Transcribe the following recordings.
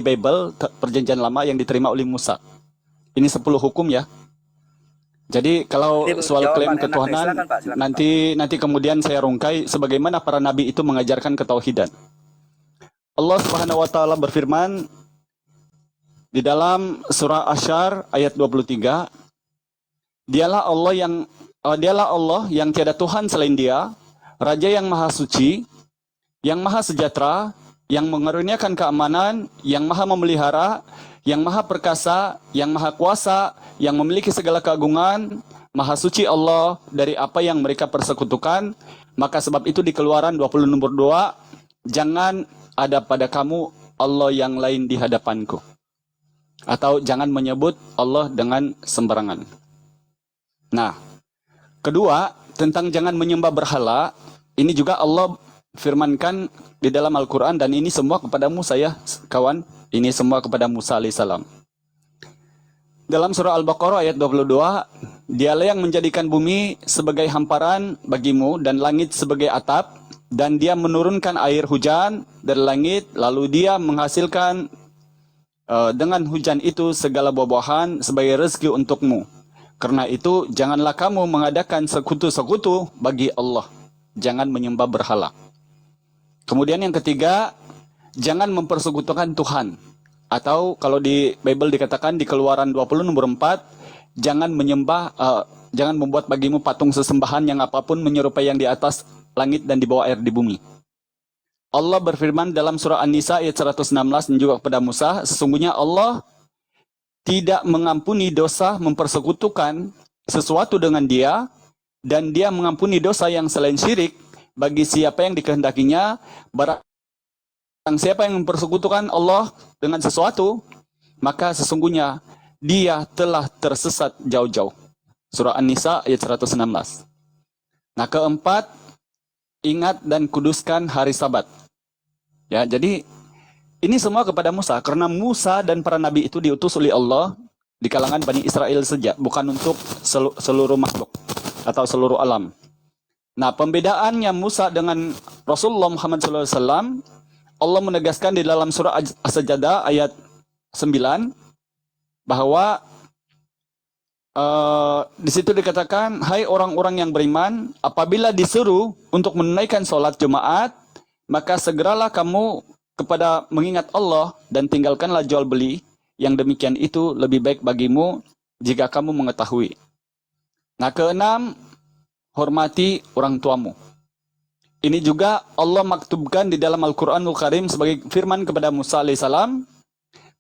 Bible, perjanjian lama yang diterima oleh Musa. Ini 10 hukum ya. Jadi kalau soal klaim ketuhanan, nanti kemudian saya rungkai sebagaimana para nabi itu mengajarkan ketauhidan. Allah Subhanahu wa taala berfirman di dalam surah Asyar ayat 23, Dialah Allah yang tiada Tuhan selain Dia, Raja yang maha suci, yang maha sejahtera, yang mengaruniakan keamanan, yang maha memelihara, yang maha perkasa, yang maha kuasa, yang memiliki segala keagungan. Maha suci Allah dari apa yang mereka persekutukan. Maka sebab itu di Keluaran 20 nomor 2, jangan ada pada kamu Allah yang lain di hadapanku. Atau jangan menyebut Allah dengan sembarangan. Nah, kedua, tentang jangan menyembah berhala, ini juga Allah firmankan di dalam Al-Quran, dan ini semua kepada Musa ya kawan, ini semua kepada Musa alaihissalam. Dalam surah Al-Baqarah ayat 22, Dialah yang menjadikan bumi sebagai hamparan bagimu dan langit sebagai atap, dan Dia menurunkan air hujan dari langit, lalu Dia menghasilkan dengan hujan itu segala buah-buahan sebagai rezeki untukmu. Karena itu janganlah kamu mengadakan sekutu-sekutu bagi Allah. Jangan menyembah berhala. Kemudian yang ketiga, jangan mempersekutukan Tuhan. Atau kalau di Bible dikatakan di Keluaran 20 nomor 4, jangan membuat bagimu patung sesembahan yang apapun menyerupai yang di atas langit dan di bawah air di bumi. Allah berfirman dalam surah An-Nisa ayat 116 dan juga kepada Musa, sesungguhnya Allah tidak mengampuni dosa mempersekutukan sesuatu dengan Dia, dan Dia mengampuni dosa yang selain syirik bagi siapa yang dikehendakinya. Barang siapa yang mempersekutukan Allah dengan sesuatu, maka sesungguhnya dia telah tersesat jauh-jauh. Surah An-Nisa ayat 116. Nah, keempat, ingat dan kuduskan hari Sabat. Ya, jadi ini semua kepada Musa, karena Musa dan para nabi itu diutus oleh Allah di kalangan Bani Israel saja, bukan untuk seluruh makhluk atau seluruh alam. Nah, pembedaannya Musa dengan Rasulullah Muhammad SAW, Allah menegaskan di dalam surah As-Sajdah ayat 9 bahwa di situ dikatakan, hai orang-orang yang beriman, apabila disuruh untuk menunaikan sholat Jumat, maka segeralah kamu kepada mengingat Allah dan tinggalkanlah jual beli. Yang demikian itu lebih baik bagimu jika kamu mengetahui. Nah, keenam, hormati orang tuamu. Ini juga Allah maktubkan di dalam Al-Quranul Karim sebagai firman kepada Musa alaihissalam,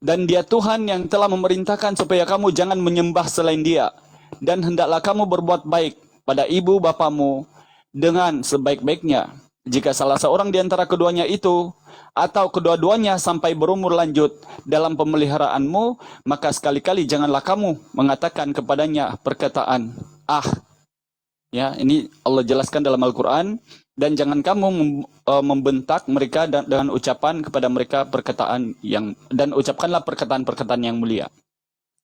dan Dia Tuhan yang telah memerintahkan supaya kamu jangan menyembah selain Dia, dan hendaklah kamu berbuat baik pada ibu bapamu dengan sebaik-baiknya. Jika salah seorang di antara keduanya itu atau kedua-duanya sampai berumur lanjut dalam pemeliharaanmu, maka sekali-kali janganlah kamu mengatakan kepadanya perkataan ah. Ya, ini Allah jelaskan dalam Al-Quran. Dan jangan kamu membentak mereka dengan ucapan kepada mereka perkataan yang, dan ucapkanlah perkataan-perkataan yang mulia.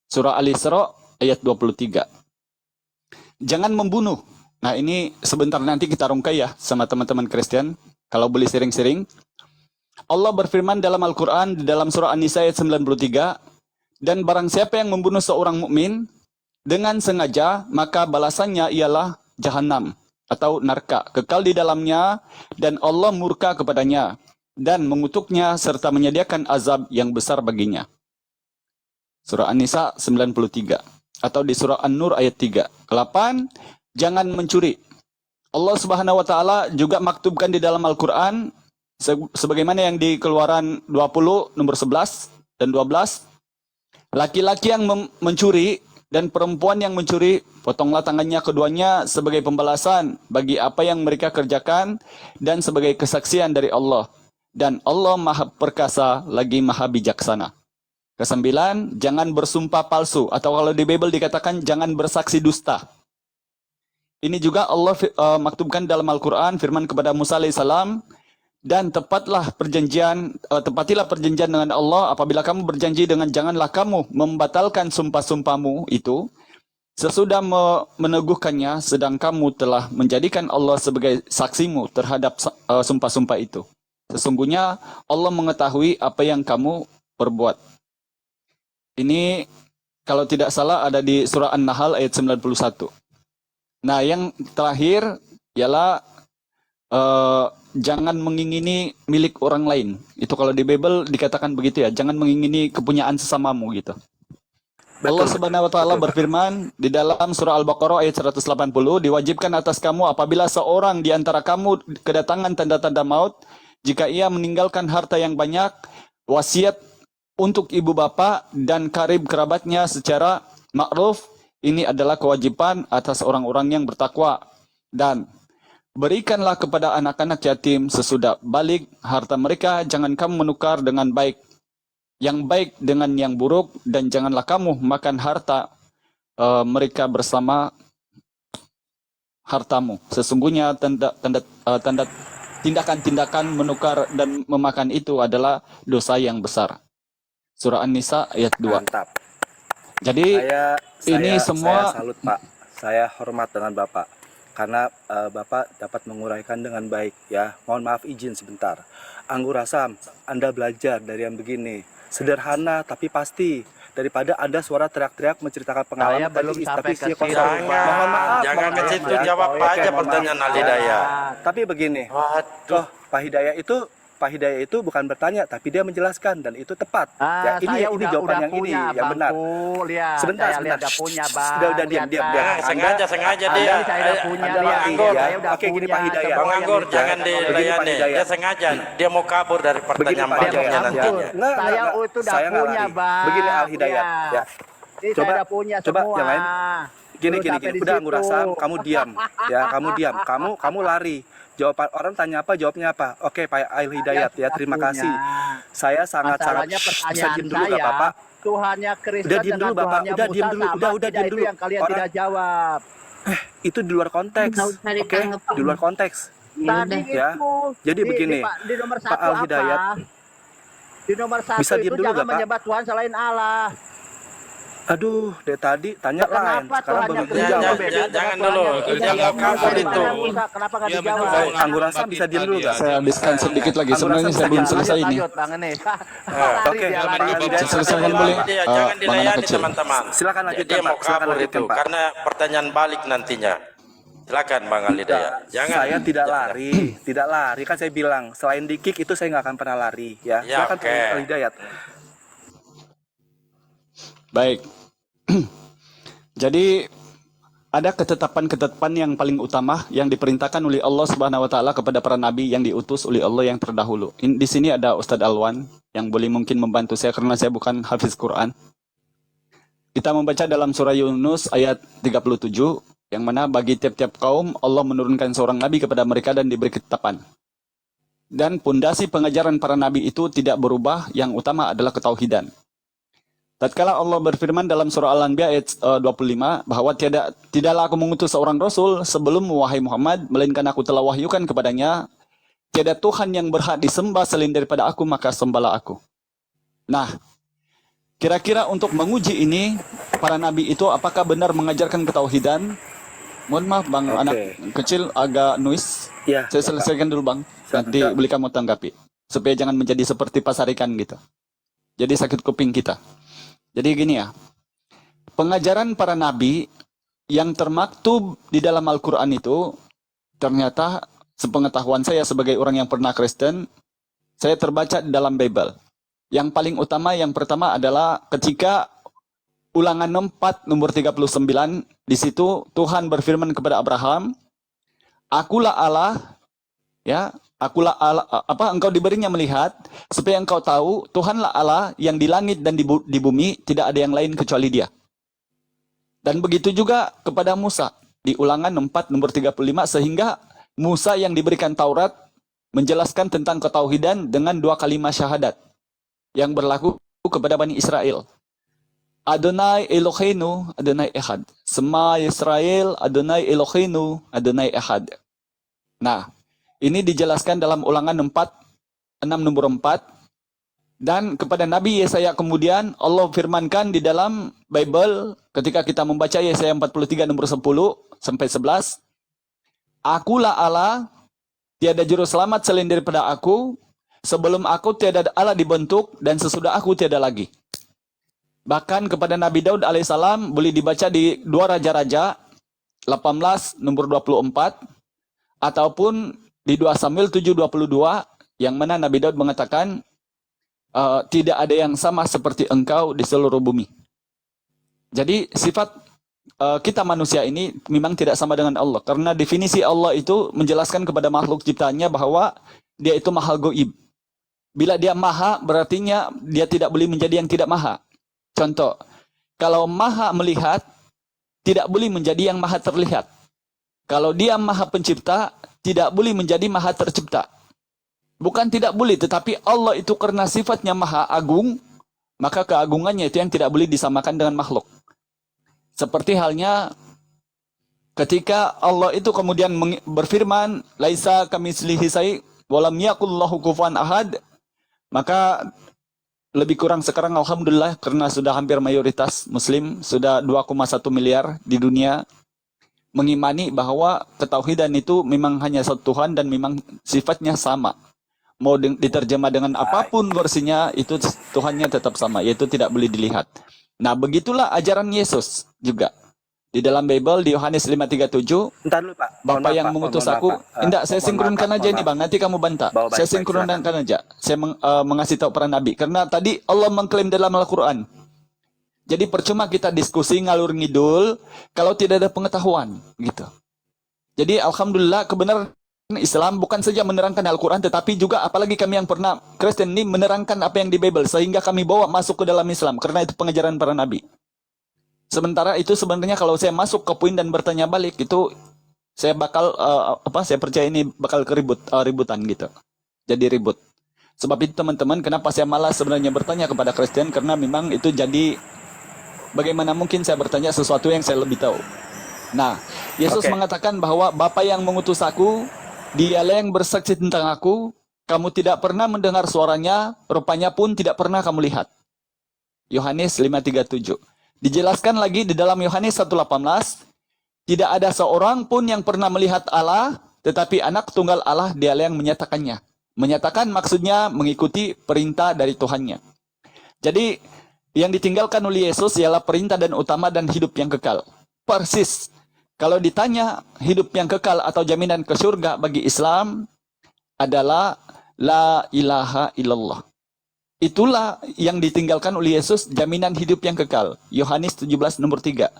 Surah Al-Isra ayat 23. Jangan membunuh. Nah, ini sebentar nanti kita rungkai ya sama teman-teman Kristen, kalau boleh sering-sering. Allah berfirman dalam Al-Quran di dalam surah An-Nisa ayat 93, dan barang siapa yang membunuh seorang mukmin dengan sengaja, maka balasannya ialah jahanam atau neraka, kekal di dalamnya, dan Allah murka kepadanya dan mengutuknya serta menyediakan azab yang besar baginya. Surah An-Nisa 93 atau di surah An-Nur ayat 3. 8. Jangan mencuri. Allah Subhanahu wa taala juga maktubkan di dalam Al-Qur'an sebagaimana yang di Keluaran 20 nomor 11 dan 12. Laki-laki yang mencuri dan perempuan yang mencuri, potonglah tangannya keduanya sebagai pembalasan bagi apa yang mereka kerjakan dan sebagai kesaksian dari Allah. Dan Allah Maha Perkasa lagi Maha Bijaksana. Kesembilan, jangan bersumpah palsu, atau kalau di Bible dikatakan jangan bersaksi dusta. Ini juga Allah maktubkan dalam Al-Quran, firman kepada Musa alaihissalam, dan tepatilah perjanjian dengan Allah apabila kamu berjanji dengan janganlah kamu membatalkan sumpah-sumpahmu itu sesudah meneguhkannya, sedang kamu telah menjadikan Allah sebagai saksimu terhadap sumpah-sumpah itu. Sesungguhnya Allah mengetahui apa yang kamu perbuat. Ini kalau tidak salah ada di surah An-Nahl ayat 91. Nah, yang terakhir ialah jangan mengingini milik orang lain. Itu kalau di Bible dikatakan begitu ya, jangan mengingini kepunyaan sesamamu gitu. Betul. Allah Subhanahu wa taala berfirman di dalam surah Al-Baqarah ayat 180, diwajibkan atas kamu apabila seorang di antara kamu kedatangan tanda-tanda maut, jika ia meninggalkan harta yang banyak, wasiat untuk ibu bapa dan karib kerabatnya secara ma'ruf, ini adalah kewajiban atas orang-orang yang bertakwa. Dan berikanlah kepada anak-anak yatim sesudah balik harta mereka, jangan kamu menukar dengan yang baik dengan yang buruk, dan janganlah kamu makan harta mereka bersama hartamu. Sesungguhnya tindakan-tindakan menukar dan memakan itu adalah dosa yang besar. Surah An-Nisa ayat 2. Mantap. Jadi ini semua saya salut Pak. Saya hormat dengan Bapak karena Bapak dapat menguraikan dengan baik ya. Mohon maaf izin sebentar. Anggur Asam, Anda belajar dari yang begini. Sederhana tapi pasti, daripada ada suara teriak-teriak menceritakan pengalaman tadi tapi mohon maaf, jangan ke situ, jawab aja pertanyaan Al Hidayah. Tapi begini. Waduh, Pak Hidayah itu bukan bertanya, tapi dia menjelaskan dan itu tepat. Ya, ini jawaban yang punya, ini yang benar. Sebentar. Udah diam. Sengaja dia. Bang Anggor, oke gini Pak Hidayah. Bang Anggor, jangan dilayani. Dia sengaja, dia mau kabur dari pertanyaan Bapaknya nantinya. Saya nggak lari. Begini Al Hidayat. Ya. Coba yang lain. Gini. Udah Anggur Asam, kamu diam. Ya, kamu diam. Kamu lari. Jawaban orang tanya apa, jawabnya apa. Oke, Pak Al Hidayat ya, terima kasih. Saya sangat-sangat bisa diem dulu gak Bapak? Tuhannya Kristen udah diem dulu Bapak, udah diem dulu, udah diem dulu. Yang kalian tidak jawab. Itu di luar konteks. Oke, di luar konteks. Ya. Jadi begini, Pak Al Hidayat. Di nomor 1 bisa diem itu dulu jangan gak, Pak? menyembah Tuhan selain Allah. Aduh, dari tadi tanya lain. Sekarang baru dijawab. Jangan dulu, jangan kabur itu. Kenapa nggak dijawab? Anggur Asam bisa diam dulu gak? Saya habiskan sedikit lagi. Sebenarnya saya belum selesai ini. Oke, selesaikan boleh. Jangan dilayani teman-teman. Silakan lanjutkan Dia mau Pak. Silakan kabur itu lanjutkan Pak. karena pertanyaan balik nantinya. Silakan Bang Al Hidayah. Saya tidak lari. Kan saya bilang selain di kick itu saya nggak akan pernah lari. Ya, silakan Pak Al Hidayat. Baik. Jadi ada ketetapan-ketetapan yang paling utama yang diperintahkan oleh Allah Subhanahu wa taala kepada para nabi yang diutus oleh Allah yang terdahulu. Di sini ada Ustadz Alwan yang boleh mungkin membantu saya karena saya bukan hafiz Quran. Kita membaca dalam surah Yunus ayat 37 yang mana bagi tiap-tiap kaum Allah menurunkan seorang nabi kepada mereka dan diberi ketetapan. Dan pondasi pengajaran para nabi itu tidak berubah, yang utama adalah ketauhidan. Tatkala Allah berfirman dalam surah Al-Anbiya ayat 25 bahwa tidaklah aku mengutus seorang rasul sebelum wahai Muhammad, melainkan aku telah wahyukan kepadanya, tiada Tuhan yang berhak disembah selain daripada aku, maka sembahlah aku. Nah, kira-kira untuk menguji ini, para nabi itu apakah benar mengajarkan ketauhidan? Mohon maaf Bang, anak kecil agak noise. Ya, saya selesaikan dulu Bang, nanti boleh kamu tanggapi. Supaya jangan menjadi seperti pasar ikan gitu. Jadi sakit kuping kita. Jadi gini ya, pengajaran para nabi yang termaktub di dalam Al-Quran itu, ternyata sepengetahuan saya sebagai orang yang pernah Kristen, saya terbaca di dalam Bible. Yang paling utama, yang pertama adalah ketika Ulangan 4 nomor 39, di situ Tuhan berfirman kepada Abraham, akulah Allah, ya, akulah Allah, engkau diberinya melihat, supaya engkau tahu, Tuhanlah Allah yang di langit dan di bumi, tidak ada yang lain kecuali Dia. Dan begitu juga kepada Musa, di Ulangan 4 nomor 35, sehingga Musa yang diberikan Taurat, menjelaskan tentang ketauhidan dengan 2 kalimat syahadat, yang berlaku kepada Bani Israel. Adonai Eloheinu, Adonai Echad. Sema Yisrael, Adonai Eloheinu, Adonai Echad. Nah, ini dijelaskan dalam Ulangan 6 nomor 4. Dan kepada Nabi Yesaya kemudian Allah firmankan di dalam Bible ketika kita membaca Yesaya 43 nomor 10 sampai 11. Akulah Allah, tiada juru selamat selain daripada aku. Sebelum aku tiada Allah dibentuk dan sesudah aku tiada lagi. Bahkan kepada Nabi Daud alaihissalam boleh dibaca di 2 Raja-Raja 18 nomor 24 ataupun di 2 Samuel 7:22 yang mana Nabi Daud mengatakan tidak ada yang sama seperti engkau di seluruh bumi. Jadi sifat kita manusia ini memang tidak sama dengan Allah. Karena definisi Allah itu menjelaskan kepada makhluk ciptaannya bahwa dia itu maha goib. Bila dia maha, berartinya dia tidak boleh menjadi yang tidak maha. Contoh, kalau maha melihat, tidak boleh menjadi yang maha terlihat. Kalau dia maha pencipta, tidak boleh menjadi maha tercipta. Bukan tidak boleh, tetapi Allah itu karena sifatnya maha agung, maka keagungannya itu yang tidak boleh disamakan dengan makhluk. Seperti halnya ketika Allah itu kemudian berfirman, laisa kamitslihi syai' wa lam yakul lahu kufuwan ahad, maka lebih kurang sekarang alhamdulillah karena sudah hampir mayoritas muslim, sudah 2,1 miliar di dunia mengimani bahwa ketauhidan itu memang hanya satu Tuhan dan memang sifatnya sama. Mau diterjemah dengan apapun versinya, itu Tuhannya tetap sama, yaitu tidak boleh dilihat. Nah, begitulah ajaran Yesus juga. Di dalam Bible, di Yohanes 5:37, Entar dulu, Pak. Bapa yang mengutus aku, tidak, saya sinkronkan aja ini Bang, nanti kamu bantah. Saya sinkronkan aja, saya mengasih tahu para nabi. Karena tadi Allah mengklaim dalam Al-Quran. Jadi percuma kita diskusi ngalur ngidul, kalau tidak ada pengetahuan, gitu. Jadi Alhamdulillah kebenaran Islam bukan saja menerangkan Al-Quran, tetapi juga apalagi kami yang pernah Kristen ini menerangkan apa yang di Bible, sehingga kami bawa masuk ke dalam Islam, karena itu pengajaran para nabi. Sementara itu sebenarnya kalau saya masuk ke poin dan bertanya balik, itu saya bakal, saya percaya ini bakal ributan gitu. Jadi ribut. Sebab itu teman-teman, kenapa saya malas sebenarnya bertanya kepada Kristen, karena memang itu jadi, bagaimana mungkin saya bertanya sesuatu yang saya lebih tahu. Nah, Yesus mengatakan bahwa Bapa yang mengutus aku, Dialah yang bersaksi tentang aku, kamu tidak pernah mendengar suaranya, rupanya pun tidak pernah kamu lihat. Yohanes 5:37. Dijelaskan lagi di dalam Yohanes 1:18, tidak ada seorang pun yang pernah melihat Allah, tetapi anak tunggal Allah Dialah yang menyatakannya. Menyatakan maksudnya mengikuti perintah dari Tuhannya. Jadi yang ditinggalkan oleh Yesus ialah perintah dan utama dan hidup yang kekal. Persis. Kalau ditanya hidup yang kekal atau jaminan ke surga bagi Islam adalah la ilaha illallah. Itulah yang ditinggalkan oleh Yesus, jaminan hidup yang kekal. Yohanes 17 nomor 3.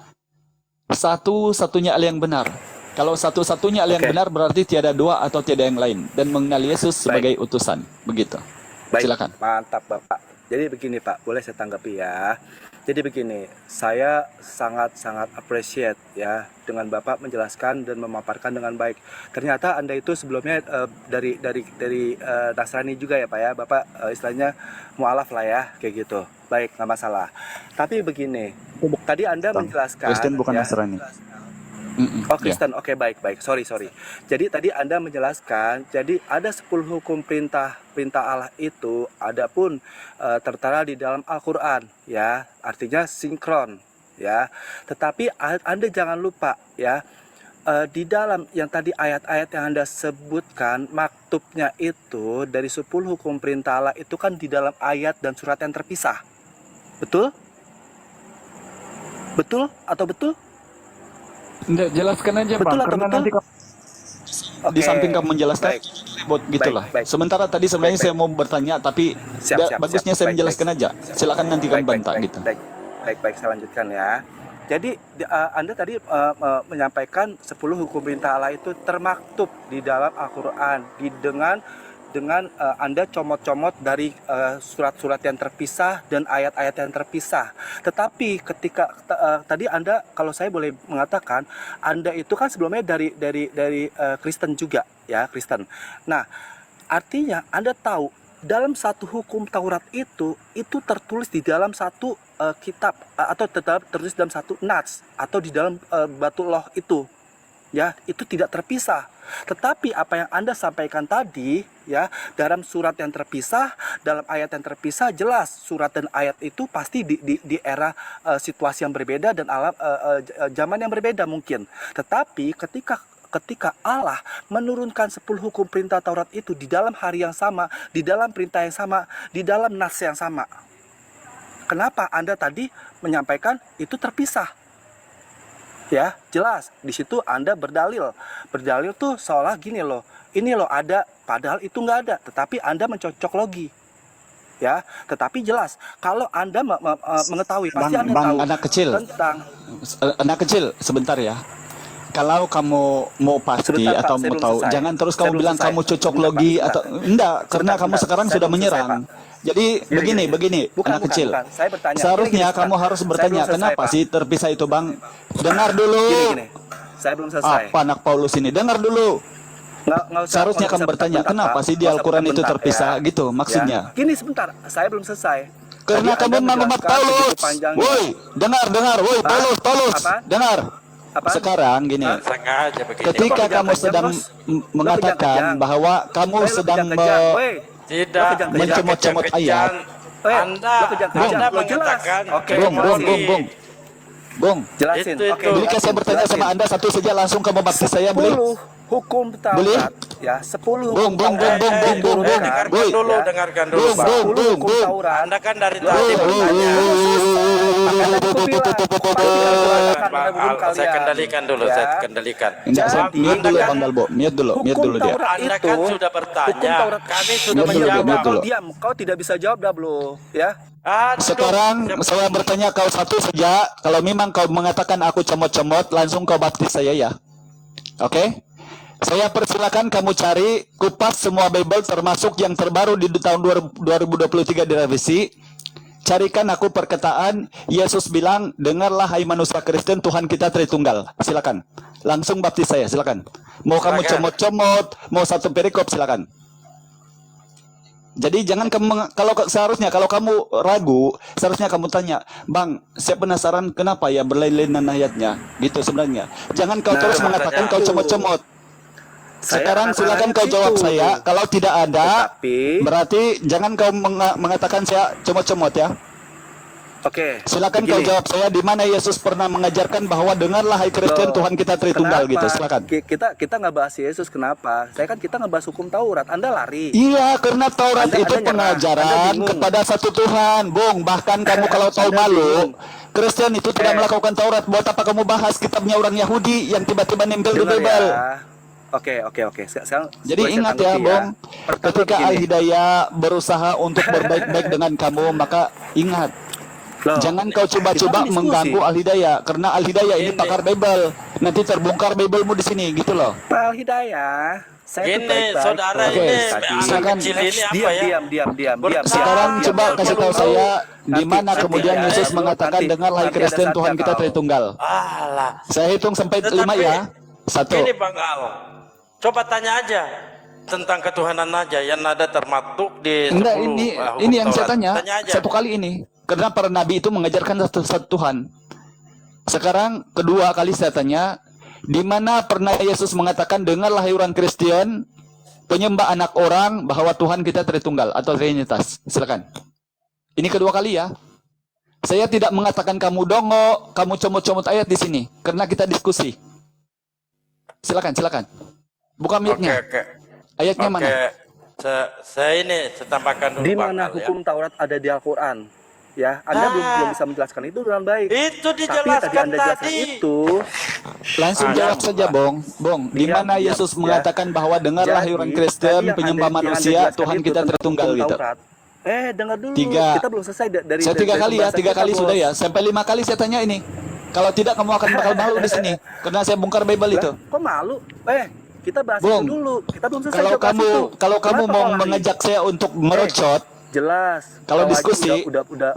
Satu-satunya Allah yang benar. Kalau satu-satunya Allah yang benar berarti tiada dua atau tiada yang lain. Dan mengenal Yesus sebagai utusan. Begitu. Silakan. Mantap Bapak. Jadi begini Pak, boleh saya tanggapi ya. Jadi begini, saya sangat-sangat appreciate ya dengan Bapak menjelaskan dan memaparkan dengan baik. Ternyata Anda itu sebelumnya dari Nasrani juga ya Pak ya. Bapak istilahnya mualaf lah ya, kayak gitu. Baik, nggak masalah. Tapi begini, tadi Anda menjelaskan Kristen bukan ya, Nasrani. Oh Kristen, oke baik. Sorry. Jadi tadi Anda menjelaskan, jadi ada 10 hukum perintah Allah itu, ada pun tertera di dalam Al-Quran, ya, artinya sinkron, ya. Tetapi Anda jangan lupa, ya, di dalam yang tadi ayat-ayat yang Anda sebutkan, maktubnya itu dari 10 hukum perintah Allah itu kan di dalam ayat dan surat yang terpisah, betul? Betul atau betul? Enggak, jelaskan aja betul Bang, karena nanti di samping kamu menjelaskan, gitulah. Sementara tadi sebenarnya saya mau bertanya, tapi bagusnya saya menjelaskan aja. Silakan nanti kamu bantah gitu. Baik, saya lanjutkan ya. Jadi Anda tadi menyampaikan 10 hukum perintah Allah itu termaktub di dalam Al-Quran, dengan Anda comot-comot dari surat-surat yang terpisah dan ayat-ayat yang terpisah. Tetapi ketika tadi Anda, kalau saya boleh mengatakan, Anda itu kan sebelumnya dari Kristen juga, ya, Kristen. Nah, artinya Anda tahu dalam satu hukum Taurat itu tertulis di dalam satu kitab atau tertulis dalam satu nats atau di dalam batu loh itu. Ya, itu tidak terpisah. Tetapi apa yang Anda sampaikan tadi, ya, dalam surat yang terpisah, dalam ayat yang terpisah, jelas surat dan ayat itu pasti di era situasi yang berbeda dan alam zaman yang berbeda mungkin. Tetapi ketika ketika Allah menurunkan 10 hukum perintah Taurat itu di dalam hari yang sama, di dalam perintah yang sama, di dalam nas yang sama. Kenapa Anda tadi menyampaikan itu terpisah? Ya, jelas. Di situ Anda berdalil. Berdalil tuh seolah gini loh. Ini loh ada, padahal itu nggak ada. Tetapi Anda mencocok logi. Ya, tetapi jelas kalau Anda mengetahui pasti Anda tahu anak kecil tentang anak kecil sebentar ya. Kalau kamu mau pasti Sebentar, Pak, atau saya mau belum tahu, selesai. jangan terus Saya kamu belum bilang selesai. kamu cocok Sebentar, logi Pak, atau sebentar. enggak, karena kamu Sebentar, sekarang saya sudah belum selesai, menyerang. Pak. Jadi begini, Bukan, anak kecil. Saya bertanya. Seharusnya Gini, kamu Pak. harus Saya bertanya, belum selesai, kenapa Pak. sih terpisah itu, Bang? Dengar dulu. Gini. Saya belum selesai. Apa anak Paulus ini? Dengar dulu. Nggak usah, Seharusnya nggak kamu usah bertanya, bentar, kenapa Pak. sih di Nggak usah Al-Quran itu bentar, terpisah ya. gitu maksudnya? Ya. Gini sebentar, saya belum selesai. Karena Tadi kamu Anda mengumat menjelaskan Paulus. begitu panjangnya. Woi, dengar, woi, Hah? Paulus, Apa? dengar. Apa? Sekarang gini, Sengaja begini. ketika Lo kamu kejang-kejang, sedang Bos. mengatakan kejang-kejang. bahwa kamu Lo sedang kejang-kejang, woi. Tidak Lo kejang-kejang. Mencemot-cemot ayat. Anda, Lo kejang-kejang. Anda Lo jelas. mengatakan Oke, Bung. jelasin. Itu. Oke, Bolehkah saya bertanya jelasin. sama Anda satu saja langsung kamu baptis saya, boleh? 10 hukum Boleh? Taurat, ya 10 Bung, hukum Taurat. Bung. dengarkan Boy. dulu, Ya. dengarkan dulu, Bung, Pak. Bung. 10 hukum Taurat. Anda kan dari Loh, tadi loh, bertanya. Saya kendalikan dulu, Ya. saya kendalikan. Enggak, saya Jadi, mute dulu Anda Bang Dalbo, mute dulu dia. Anda kan sudah bertanya, hukum Taurat kami itu sudah menjawab. mute dulu. Kau diam, kau tidak bisa jawab dah belum, ya? Aduh, Sekarang saya bertanya kau satu saja, kalau memang kau mengatakan aku comot-comot, langsung kau baptis saya ya. Oke? Saya persilakan kamu cari, kupas semua Bible termasuk yang terbaru di tahun 2023 direvisi. Carikan aku perkataan Yesus bilang, dengarlah hai manusia Kristen, Tuhan kita Tritunggal. Silakan. Langsung baptis saya, silakan. Mau kamu Silakan. comot-comot, mau satu perikop, silakan. Jadi jangan kamu, seharusnya kalau kamu ragu, seharusnya kamu tanya, Bang, saya penasaran kenapa ya berlainan ayatnya, gitu sebenarnya. Jangan kau terus mengatakan kau comot-comot. Sekarang silakan kau jawab saya. Kalau tidak ada, Tetapi- berarti jangan kau mengatakan saya comot-comot ya. Oke. Silakan kau begini. jawab saya di mana Yesus pernah mengajarkan bahwa dengarlah hai Kristen, Loh, Tuhan kita Tritunggal kenapa? gitu. Silakan. Kita nggak bahas Yesus, kenapa? Kita ngebahas hukum Taurat. Anda lari. Iya, karena Taurat Anda itu nyerah. Anda pengajaran bingung. kepada satu Tuhan, Bung. Bahkan kamu kalau tahu Anda malu, bingung. Kristen itu tidak melakukan Taurat. Buat apa kamu bahas kitabnya orang Yahudi yang tiba-tiba nempel di Dengar Bible? ya. Oke. Sekarang Jadi boleh saya ingat ya, tanggapi Bung. Pertama Ketika begini. Al-Hidayah berusaha untuk berbaik-baik dengan kamu, maka ingat, Loh, jangan kau coba-coba kita kan diskusi. mengganggu Al-Hidayah, karena Al-Hidayah ini Ini. pakar Bible. Nanti terbongkar Biblemu di sini, gitu loh. Pak Hidayah, saya tuh Gini, baik-baik saudara kok. Oke, ini Tadi. silakan. anak kecil ini apa ya? Diam. Sekarang Diam, coba diam, kasih diam tahu dulu. saya di Nanti, mana nanti kemudian ya, Yesus nanti, mengatakan dengarlah hai nanti ada Kristen, Tuhan saatnya kita kau. Tritunggal. Alah. Saya hitung sampai 5 ya. 1. Ini Bang Al, coba tanya aja tentang ketuhanan aja yang ada termaktub di 10 Enggak, hukum ini yang saya Taurat. tanya aja. satu kali ini. Karena para nabi itu mengajarkan satu Tuhan. Sekarang kedua kali saya tanya, di mana pernah Yesus mengatakan dengarlah hai orang Kristen, penyembah anak orang, bahwa Tuhan kita Tritunggal atau Trinitas. Silakan. Ini kedua kali ya. Saya tidak mengatakan kamu dongo, kamu comot-comot ayat di sini, karena kita diskusi. Silakan. Buka mic-nya. Oke. Ayatnya Oke. mana? Saya tambahkan dulu Di Bang mana Al, ya. hukum Taurat ada di Al-Quran? Ya, Anda belum bisa menjelaskan itu dengan baik. Itu Tapi tadi dijelaskan Anda jelaskan tadi. itu, Langsung jawab saja, Bong. Di Diam, mana diam, Yesus ya. mengatakan bahwa dengarlah hai orang Jadi, Kristen, tadi yang penyembah Anda manusia, jelaskan Tuhan itu kita tentang Tritunggal hukum gitu. Taurat. Dengar dulu. 3. Kita belum selesai dari Saya 3 dari kali ya, pembahasan 3 kita, kali Bos. sudah ya. Sampai 5 kali saya tanya ini. Kalau tidak kamu akan bakal malu di sini, karena saya bongkar Bible itu. Lah, kok malu? Kita bahas Bung, itu dulu. Kita belum selesai Kalau bahas kamu itu. kalau kamu Kenapa mau kau lari? mengajak saya untuk merocot, Jelas. Kalau Kau aja diskusi,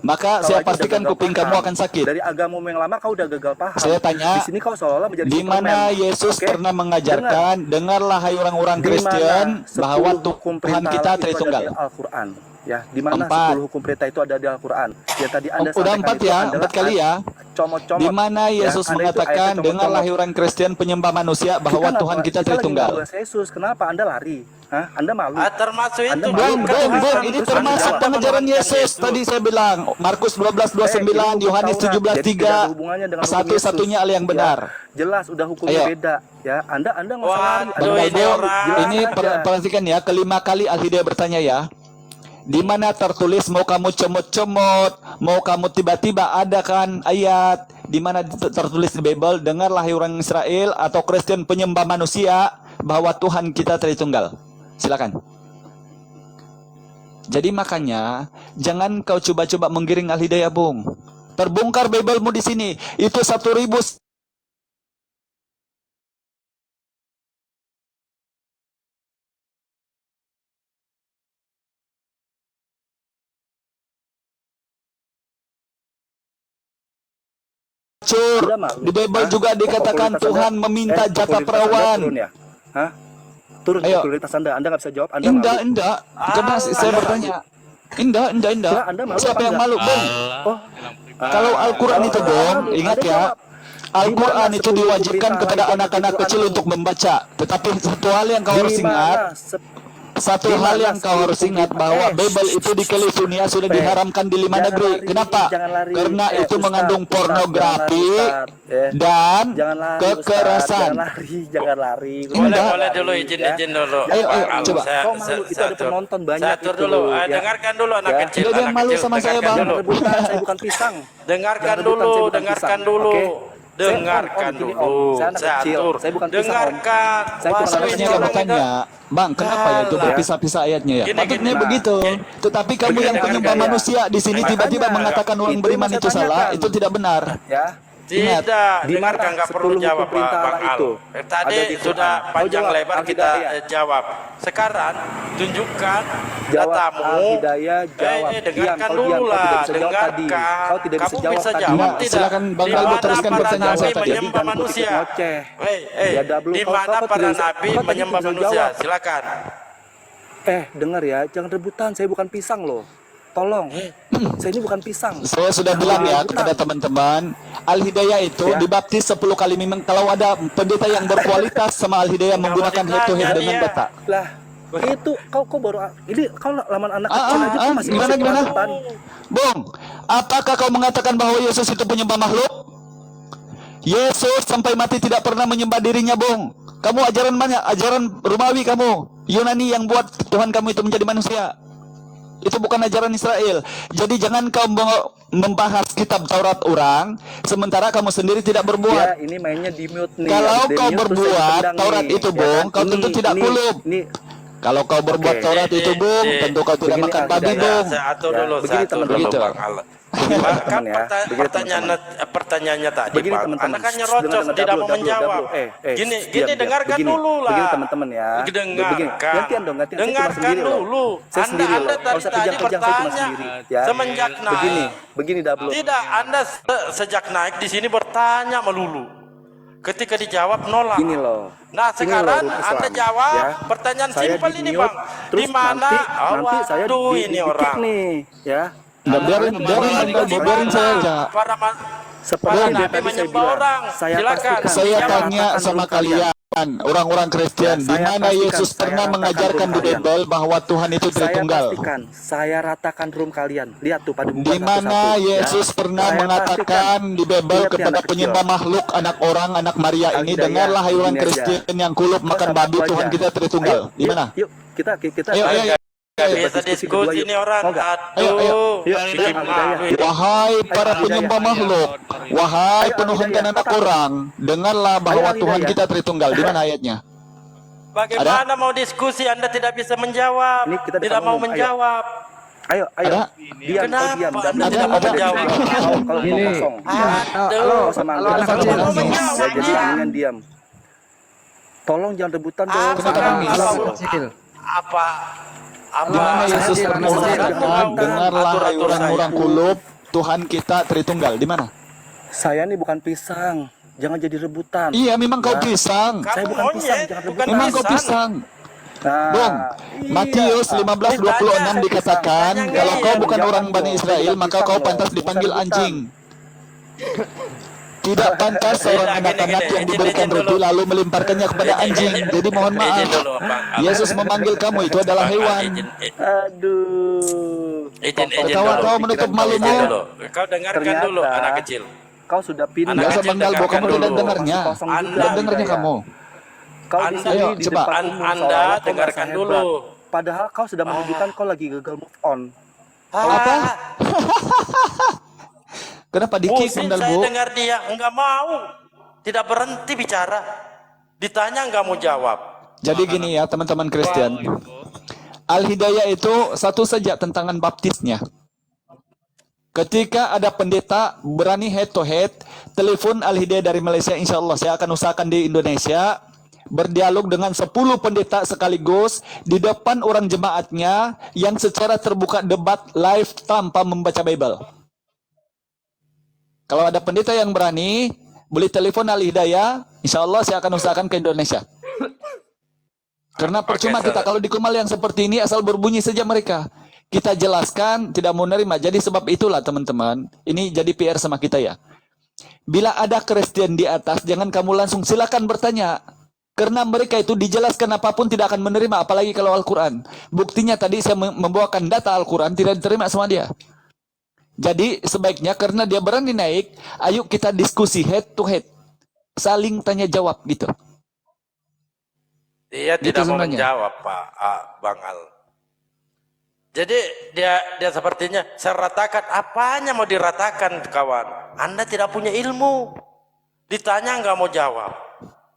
maka kau saya aja pastikan udah gagal kuping kamu paham. akan sakit. Dari agamamu yang lama kau udah gagal paham. Saya tanya, di sini kau seolah-olah menjadi di mana Superman. Yesus Oke? pernah mengajarkan, dengarlah hai orang-orang Di mana Kristen, 10 bahwa hukum Tuhan perintah kita Allah itu Tritunggal. ada di Al-Quran. Ya, di mana 4. 10 hukum perintah itu ada di Al-Quran. Ya tadi Anda Udah sampaikan 4 itu ya, adalah 4 kali ya. comot-comot. Di mana Yesus Anda itu mengatakan ayatnya dengan comot-comot. lahiran Kristen penyembah manusia bahwa Kita Tuhan nggak- kita lagi Tritunggal. ngebahas Yesus. Kenapa Anda lari? Hah? Anda malu? Termasuk Anda itu malu. Bung, bukan Bung, Tuhan. ini Terus termasuk Anda pengajaran jawab. Yesus. Tadi saya bilang Markus 12:29, ini hukum Yohanes Taurat. Jadi tidak ada 17:3, hubungannya dengan hukum satu-satunya Yesus. hal yang Ya, benar. jelas udah hukumnya Ayo. beda. Ya, Anda nggak usah lari. Waduh, Bang ini Baldo, orang. ini Jelas perhatikan ya, kelima kali Al-Hidayah bertanya ya. Di mana tertulis mau kamu comot-comot, mau kamu tiba-tiba ada kan ayat di mana tertulis di Bible, dengarlah hai orang Israel atau Kristen penyembah manusia bahwa Tuhan kita Tritunggal. Silakan. Jadi makanya jangan kau coba-coba menggiring Al-Hidayah, Bung. Terbongkar Biblemu di sini. Itu 1000 hancur. Anda malu. Di Bible Hah? juga dikatakan Popularitas Tuhan Anda- meminta jatah popularitas Anda perawan. turun ya? Hah? Turun Ayo. popularitas Anda nggak bisa jawab. Anda Indah, malu. indah. Karena saya bertanya. Indah. Lah, Anda malu Siapa apa yang enggak? malu, Bung? Oh, Kalau Al-Quran itu, Bung, ingat Anda ya. jawab. Al-Quran Di mana itu 10 diwajibkan berita kepada hari anak-anak kejujuran kecil itu? untuk membaca. Tetapi satu hal yang kau harus Di mana ingat, satu di hal mana yang kau harus 10 ingat berita? bahwa Bible itu di California sudah diharamkan di 5 Jangan negeri. lari, Kenapa? jangan lari. Karena itu Ustaz, mengandung Ustaz, pornografi jangan lari, Ustaz. dan Jangan lari, kekerasan. Jangan lari. Indah. Boleh dulu izin dulu. Ayo, coba. Kau malu, itu ada penonton banyak Satu itu, dulu. ya. Dengarkan dulu anak Ya. kecil. Tidak ada yang anak malu kecil, sama saya, dengarkan Bang. dulu. Rebutan, saya bukan pisang. Dengarkan Jangan rebutan, dulu, saya bukan dengarkan pisang, dulu. oke? Dengarkan Saya- Om, gini, dulu. Om. Saya anak kecil, Catur. saya bukan pisang, Om. Dengarkan. Saya cuma Masa anak ini kecil, Saya orang bertanya, Bang, kenapa ya itu Alah. berpisah-pisah ayatnya ya? Gini, Patutnya gini. begitu. Tetapi kamu Begini, yang penyembah harganya. manusia di sini tiba-tiba Makanya, mengatakan orang itu beriman yang itu saya salah, tanyakan. itu tidak benar. Ya. Ingat. Tidak, Di mana dengarkan nggak perlu 10 jawab hukum perintah Bang Allah Al. itu? Tadi Ada di sudah Quran. panjang Jawab, lebar kita Al-Hidayah. jawab. Sekarang tunjukkan Jawab, datamu. Al-Hidayah, jawab. Dengarkan Diam, dulu kau lah. tidak bisa jawab tadi. Dengarkan. Kau tidak bisa Kamu jawab bisa tadi. jawab Nah, tidak? silakan Bang Di Galbo mana teruskan para pertanyaan nabi saya tadi. menyembah Jangan manusia. ngoceh. Ya double. di Kau- mana kau para tidak bisa- nabi kau tadi menyembah tidak bisa manusia? jawab. Silakan. Dengar ya, jangan rebutan. Saya bukan pisang loh. Tolong. Saya ini bukan pisang. Saya sudah bilang ya kepada teman-teman, Al-Hidayah itu Ya. dibaptis 10 kali. Memang kalau ada pendeta yang berkualitas sama Al-Hidayah menggunakan head to head ditanya dengan dia. data. Lah, itu kau baru ini kau laman anak kecil aja kau masih gimana, bisa gimana? rebutan. Bung, apakah kau mengatakan bahwa Yesus itu penyembah makhluk? Yesus sampai mati tidak pernah menyembah dirinya, Bung. Kamu ajaran mana? Ajaran Romawi kamu. Yunani yang buat Tuhan kamu itu menjadi manusia. Itu bukan ajaran Israel. Jadi jangan kau membahas kitab Taurat orang, sementara kamu sendiri tidak Ya, berbuat. ini mainnya di mute nih. Kalau Habis di kau mute terus berbuat saya tendang Taurat nih. itu, Ya Bung, kan? kau tentu tidak kulub. Ini Kalau kau berbuat Oke. Taurat itu, Bung, tentu kau tidak Begini, makan babi, Al-Hidayah. Bung. Saya atur Ya, dulu, begini, saya atur teman-teman. dulu Begitu. Bang Al. Kan teman-teman ya, begini, pertanyaannya tadi begini Bang, teman-teman. Anda kan nyerocos, Dengar, tidak mau double. menjawab. Gini, diam. dengarkan Begini, dulu lah. Begini teman-teman ya. Begini. Dengarkan. Gantian dong, gantian. Saya cuma Dengarkan sendiri loh. dulu. Saya sendiri Anda loh. Kalau tadi saya kejang-kejang, saya cuma bertanya. sendiri. Ya. Semenjak Begini, naik. begini double. Tidak, Anda sejak naik di sini bertanya melulu. Ketika dijawab nolak. Gini loh. Nah Gini sekarang loh, Ruth Anda Islam, jawab ya. pertanyaan Saya simpel ini di-mute, Bang. terus Di mana? nanti saya Waduh, ini di-kick orang. nih, ya. Biarin Bang Galbo, biarin saya aja. Para Seperti Para yang nabi tadi saya menyembah bilang, orang. saya Silakan. pastikan, Saya Siapa? tanya ratakan sama room kalian. kalian, orang-orang Kristen, Ya, di saya mana pastikan, Yesus saya pernah ratakan mengajarkan room di kalian. Bible bahwa Tuhan itu Tritunggal? Saya ratakan room kalian. Lihat tuh pada buku Di mana Yesus pernah mengatakan di Bible kepada penyembah makhluk, anak orang, anak Maria ini, dengarlah hai orang Kristen yang kulub makan babi, Tuhan kita Tritunggal. Di mana? Yuk, kita Ayo. Bisa diskusi ini orang. Mau nggak? Aduh, Yuk, bikin malu ini. Wahai para penyembah makhluk, wahai penuhankan anak orang, dengarlah bahwa Ayo, Tuhan Al-Hidayah. kita Tritunggal. Di mana ayatnya? Bagaimana mau diskusi Anda tidak bisa menjawab? Ini kita Tidak mau ngomong, ayo. menjawap. Ayo. Ada? Diam, Kenapa kau diam. Anda tidak mau menjawab? Kalau mau kosong. Aduh. Sama Halo, anak Kalau kecil. mau Ngomong kosong, jawab, jadi diam. mendingan diam. Tolong jangan rebutan dong. Apa? Kenapa nangis? Apa? Di mana Yesus Saya pernah tidak mengatakan, mau. dengarlah hai orang-orang kulub, Tuhan kita Tritunggal. Di mana? Saya ini bukan pisang. Jangan jadi rebutan. Iya, memang kau pisang. Saya Kamu bukan pisang, monyet, jangan bukan Memang kau pisang. pisang. Nah, Bung, iya. Matius 15:26 dikatakan, Tanya kalau kau ini. bukan orang Bani Israel, maka kau pantas Bukan dipanggil rebutan. anjing. Tidak pantas seorang anak-anak yang diberikan roti lalu melemparkannya kepada anjing. Jadi mohon maaf. Yesus memanggil kamu itu adalah hewan. Aduh. Izin Ketawa-tawa dulu. menutup Izin malumu. dulu. Kau dengarkan Ternyata dulu anak kecil. Kau sudah pindah. Anak Gak usah kecil menggalbo, kamu dengarkan tidak dulu. dengarnya. Kosong juga. Tidak dengarnya kamu. Kau di Anda- sini Ayo, di coba. depan umum Anda seolah-olah kau dengarkan merasa dulu. hebat. Padahal kau sudah menunjukkan kau lagi gagal move on. Apa? Kenapa dikik Pusing sendal saya bu? dengar dia, enggak mau. Tidak berhenti bicara. Ditanya enggak mau jawab. Jadi gini ya teman-teman Kristen. Al-Hidayah itu satu saja tentangan baptisnya. Ketika ada pendeta berani head to head, telepon Al-Hidayah dari Malaysia, insya Allah saya akan usahakan di Indonesia, berdialog dengan 10 pendeta sekaligus di depan orang jemaatnya yang secara terbuka debat live tanpa membaca Bible. Kalau ada pendeta yang berani, boleh telepon Al-Hidayah, insya Allah saya akan usahakan ke Indonesia. Karena percuma kita kalau di Kemal yang seperti ini asal berbunyi saja mereka. Kita jelaskan tidak mau nerima. Jadi sebab itulah teman-teman, ini jadi PR sama kita ya. Bila ada Kristen di atas, jangan kamu langsung silakan bertanya. Karena mereka itu dijelaskan apapun tidak akan menerima, apalagi kalau Al-Quran. Buktinya tadi saya membawakan data Al-Quran tidak diterima sama dia. Jadi sebaiknya karena dia berani naik, ayo kita diskusi head to head. Saling tanya jawab gitu. Dia Gitu tidak mau sebenarnya. menjawab, Pak Bang Al. Jadi dia sepertinya saya ratakan, apanya mau diratakan kawan? Anda tidak punya ilmu. Ditanya nggak mau jawab.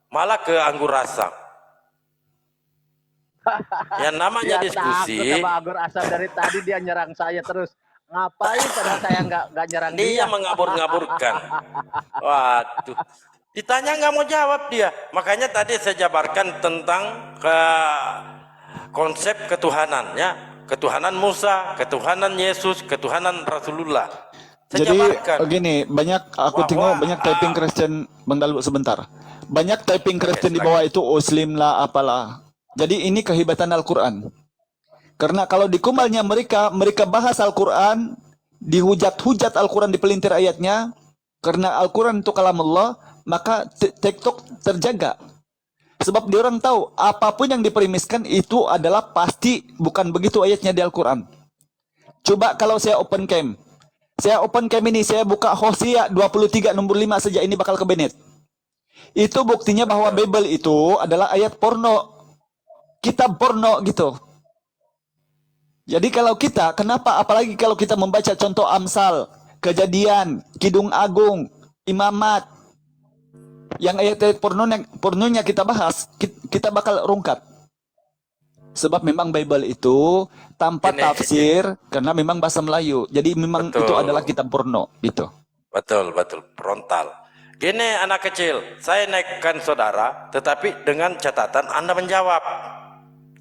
Malah ke anggur asam. Yang namanya Dia diskusi. takut sama Anggur Asam dari tadi dia nyerang saya terus. Ngapain padahal saya nggak nyerang Dia dia. mengabur-ngaburkan. Waduh. Ditanya nggak mau jawab dia. Makanya tadi saya jabarkan tentang konsep ketuhanannya. Ketuhanan Musa, ketuhanan Yesus, ketuhanan Rasulullah. Saya Jadi jabarkan. gini, banyak aku tengok banyak typing Kristen Bang Dalu sebentar. Banyak typing Kristen di bawah itu Muslim lah apalah. Jadi ini kehebatan Al-Quran. Karena kalau di kumalnya mereka bahas Al-Quran, dihujat-hujat Al-Quran dipelintir ayatnya, karena Al-Quran itu kalam Allah, maka TikTok terjaga. Sebab dia orang tahu apapun yang dipremiskan itu adalah pasti bukan begitu ayatnya di Al-Quran. Coba kalau saya open cam. Saya open cam ini, saya buka Hosea 23 nomor 5 saja, ini bakal kebenet. Itu buktinya bahwa Bible itu adalah ayat porno. Kitab porno gitu. Jadi kalau kita, kenapa apalagi kalau kita membaca contoh Amsal, Kejadian, Kidung Agung, Imamat, yang ayat-ayat pornonya kita bahas, kita bakal rungkat. Sebab memang Bible itu tanpa tafsir, karena memang bahasa Melayu. Jadi memang Betul. itu adalah kitab porno gitu. Betul, frontal. Gini anak kecil, saya naikkan saudara, tetapi dengan catatan Anda menjawab.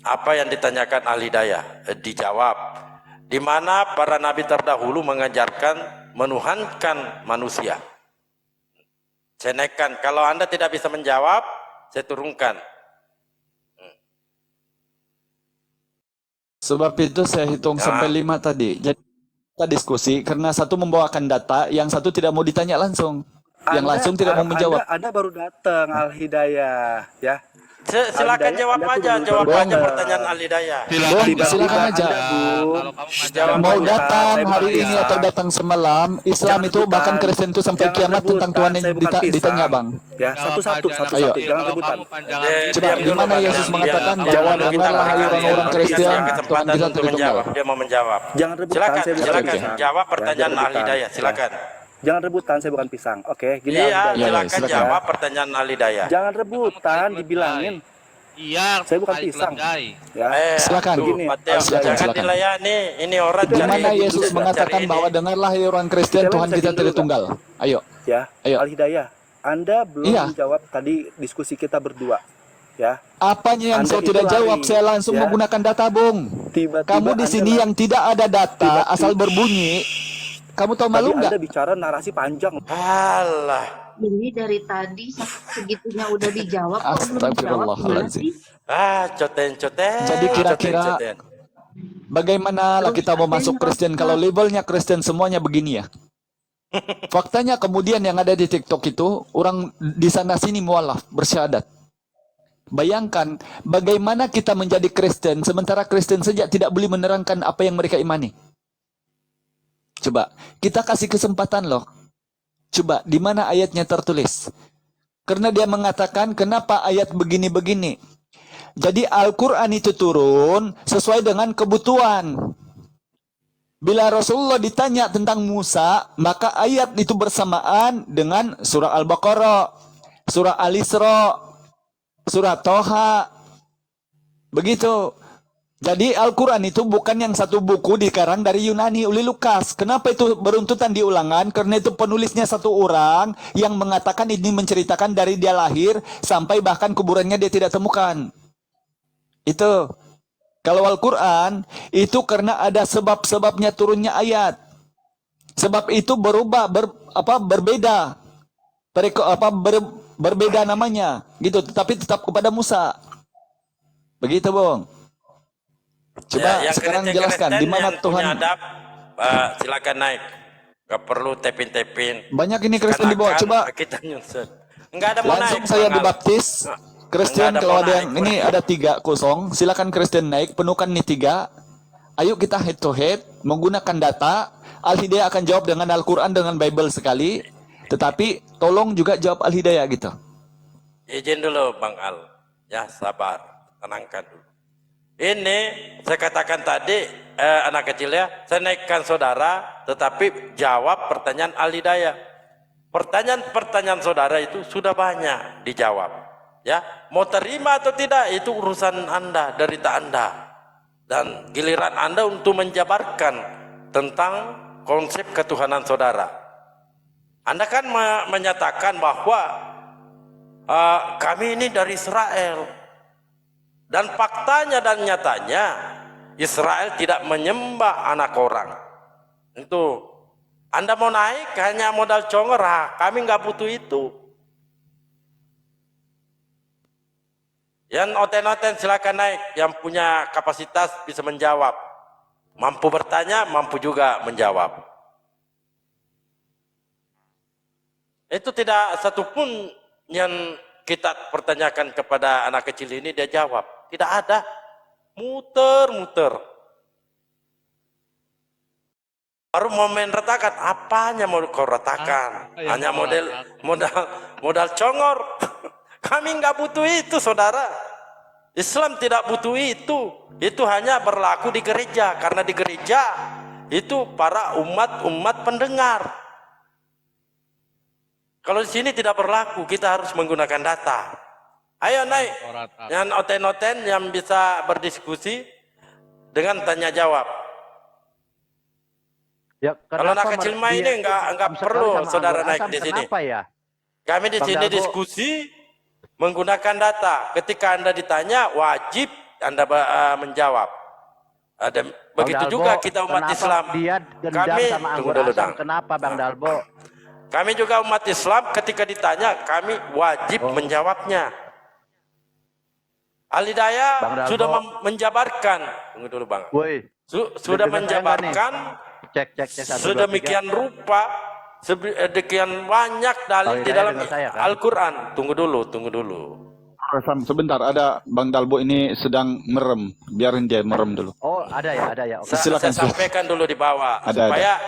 Apa yang ditanyakan Al-Hidayah, dijawab. Di mana para nabi terdahulu mengajarkan menuhankan manusia. Saya naikkan, kalau Anda tidak bisa menjawab, saya turunkan. Sebab itu saya hitung sampai 5 tadi. Jadi kita diskusi karena satu membawakan data, yang satu tidak mau ditanya langsung. Yang langsung tidak mau menjawab. Anda baru datang Al-Hidayah, ya. Silakan jawab aja, pertanyaan Al-Hidayah. Silakan aja. Mau datang hari ini atau datang semalam, Islam itu bahkan Kristen itu sampai kiamat tentang Tuhan yang ditanya bang. Ya, satu-satu, Ayo. jangan rebutan. Coba di mana Yesus mengatakan bahwa dengarlah hai orang-orang Kristen, Tuhan kita untuk tertunggal. menjawab. Dia mau menjawab. Jangan rebutan, saya bukan Silakan pisang. jawab pertanyaan Ya, jangan Al-Hidayah. rebutan. Silakan. Jangan rebutan, saya bukan pisang. Oke, gini Iya, Al-Hidayah. silakan silakan. jawab pertanyaan Al-Hidayah. Jangan rebutan, dibilangin. Iya, Saya bukan pisang. Ya. Silakan. Begini, Mateo, silakan, jangan silakan. dilayani. Ini orang Di mana Yesus mengatakan cari bahwa ini. dengarlah hai orang Kristen, Tuhan kita Tritunggal. Ayo. Ya, Ayo. Al-Hidayah. Anda belum Iya. menjawab tadi diskusi kita berdua. Ya. Apanya yang Anda saya itu tidak lari, jawab, saya langsung ya. menggunakan data, Bung. Tiba-tiba Kamu di Anda sini lari. yang tidak ada data, Tiba-tiba. asal berbunyi. Kamu tahu malu Tadi nggak? Anda bicara narasi panjang. Alah. Ini dari tadi segitunya udah dijawab, kok belum dijawab gimana Astagfirullahaladzim. sih? Coten. Jadi kira-kira bagaimana lah kita mau masuk Kristen kalau labelnya Kristen semuanya begini ya? Faktanya kemudian yang ada di TikTok itu, orang di sana sini mualaf, bersyahadat. Bayangkan bagaimana kita menjadi Kristen, sementara Kristen saja tidak boleh menerangkan apa yang mereka imani. Coba, kita kasih kesempatan loh. Coba, di mana ayatnya tertulis? Karena dia mengatakan, kenapa ayat begini-begini? Jadi Al-Quran itu turun sesuai dengan kebutuhan. Bila Rasulullah ditanya tentang Musa, maka ayat itu bersamaan dengan surah Al-Baqarah, surah Al-Isra, surah Toha. Begitu. Jadi Al-Quran itu bukan yang satu buku dikarang dari Yunani oleh Lukas. Kenapa itu beruntutan di Ulangan? Karena itu penulisnya satu orang yang mengatakan ini menceritakan dari dia lahir sampai bahkan kuburannya dia tidak temukan. Itu. Kalau Al-Quran itu karena ada sebab-sebabnya turunnya ayat. Sebab itu berubah, berbeda. Berbeda namanya, gitu. Tetapi tetap kepada Musa. Begitu, Bung. Coba Ya, yang sekarang Kristen jelaskan di mana yang Tuhan. punya adab, silakan naik. Gak perlu tepin-tepin. Banyak ini Kristen di bawah. Coba kita nyusun. Enggak ada mau langsung naik. saya Bang Al. dibaptis. Kristen Nggak ada kalau mau ada yang naik. ini ada 3-0, silakan Kristen naik, penuhkan nih 3. Ayo kita head to head menggunakan data. Al-Hidayah akan jawab dengan Al-Quran dengan Bible sekali. Tetapi tolong juga jawab Al-Hidayah gitu. Izin dulu Bang Al. Ya sabar, tenangkan dulu. Ini saya katakan tadi anak kecil ya, saya naikkan saudara, tetapi jawab pertanyaan Al-Hidayah. Pertanyaan-pertanyaan saudara itu sudah banyak dijawab. Ya, mau terima atau tidak itu urusan Anda, derita Anda. Dan giliran Anda untuk menjabarkan tentang konsep ketuhanan saudara. Anda kan menyatakan bahwa kami ini dari Israel. Dan faktanya dan nyatanya Israel tidak menyembah anak orang. Itu Anda mau naik hanya modal congor, kami nggak butuh itu. Yang oten-oten silakan naik, yang punya kapasitas bisa menjawab. Mampu bertanya, mampu juga menjawab. Itu tidak satupun yang kita pertanyakan kepada anak kecil ini dia jawab. Tidak ada. Muter-muter. Baru mau main retakan, apanya mau kau retakan? Hanya modal congor. Kami nggak butuh itu, saudara. Islam tidak butuh itu. Itu hanya berlaku di gereja. Karena di gereja itu para umat pendengar. Kalau di sini tidak berlaku, kita harus menggunakan data. Ayo naik. Yang oten-oten yang bisa berdiskusi dengan tanya jawab. Ya, kalau anak kecil main ini nggak perlu saudara naik di sini. Kenapa ya? Kami di sini diskusi menggunakan data. Ketika Anda ditanya, wajib Anda menjawab. Begitu Dalbo, juga kita umat Islam. Dia Kami sama tunggu dulu, Dang. Kenapa Bang Dalbo? Kami juga umat Islam ketika ditanya, kami wajib menjawabnya. Al-Hidayah sudah menjabarkan. Tunggu dulu, Bang. Woi, Sudah menjabarkan cek sedemikian rupa, sedemikian banyak dalil di dalam Al-Quran. Tunggu dulu. Sebentar, ada Bang Dalbo ini sedang merem. Biarin dia merem dulu. Oh, ada ya. Okay. Saya sampaikan dulu di bawah supaya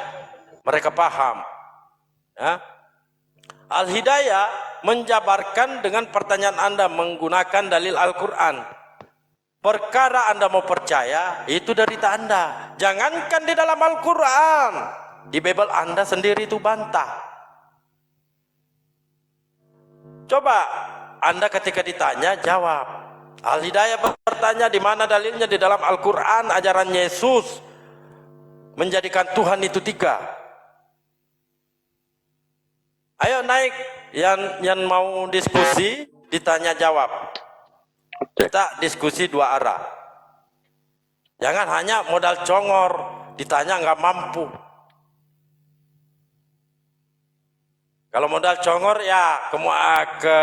mereka paham. Ya. Al-Hidayah menjabarkan dengan pertanyaan Anda menggunakan dalil Al-Quran. Perkara Anda mau percaya, itu dari Anda. Jangankan di dalam Al-Quran, di Bible Anda sendiri itu bantah. Coba Anda ketika ditanya, jawab. Al-Hidayah bertanya di mana dalilnya di dalam Al-Quran, ajaran Yesus menjadikan Tuhan itu 3. Ayo naik, yang mau diskusi, ditanya jawab. Kita diskusi 2 arah. Jangan hanya modal congor, ditanya nggak mampu. Kalau modal congor ya ke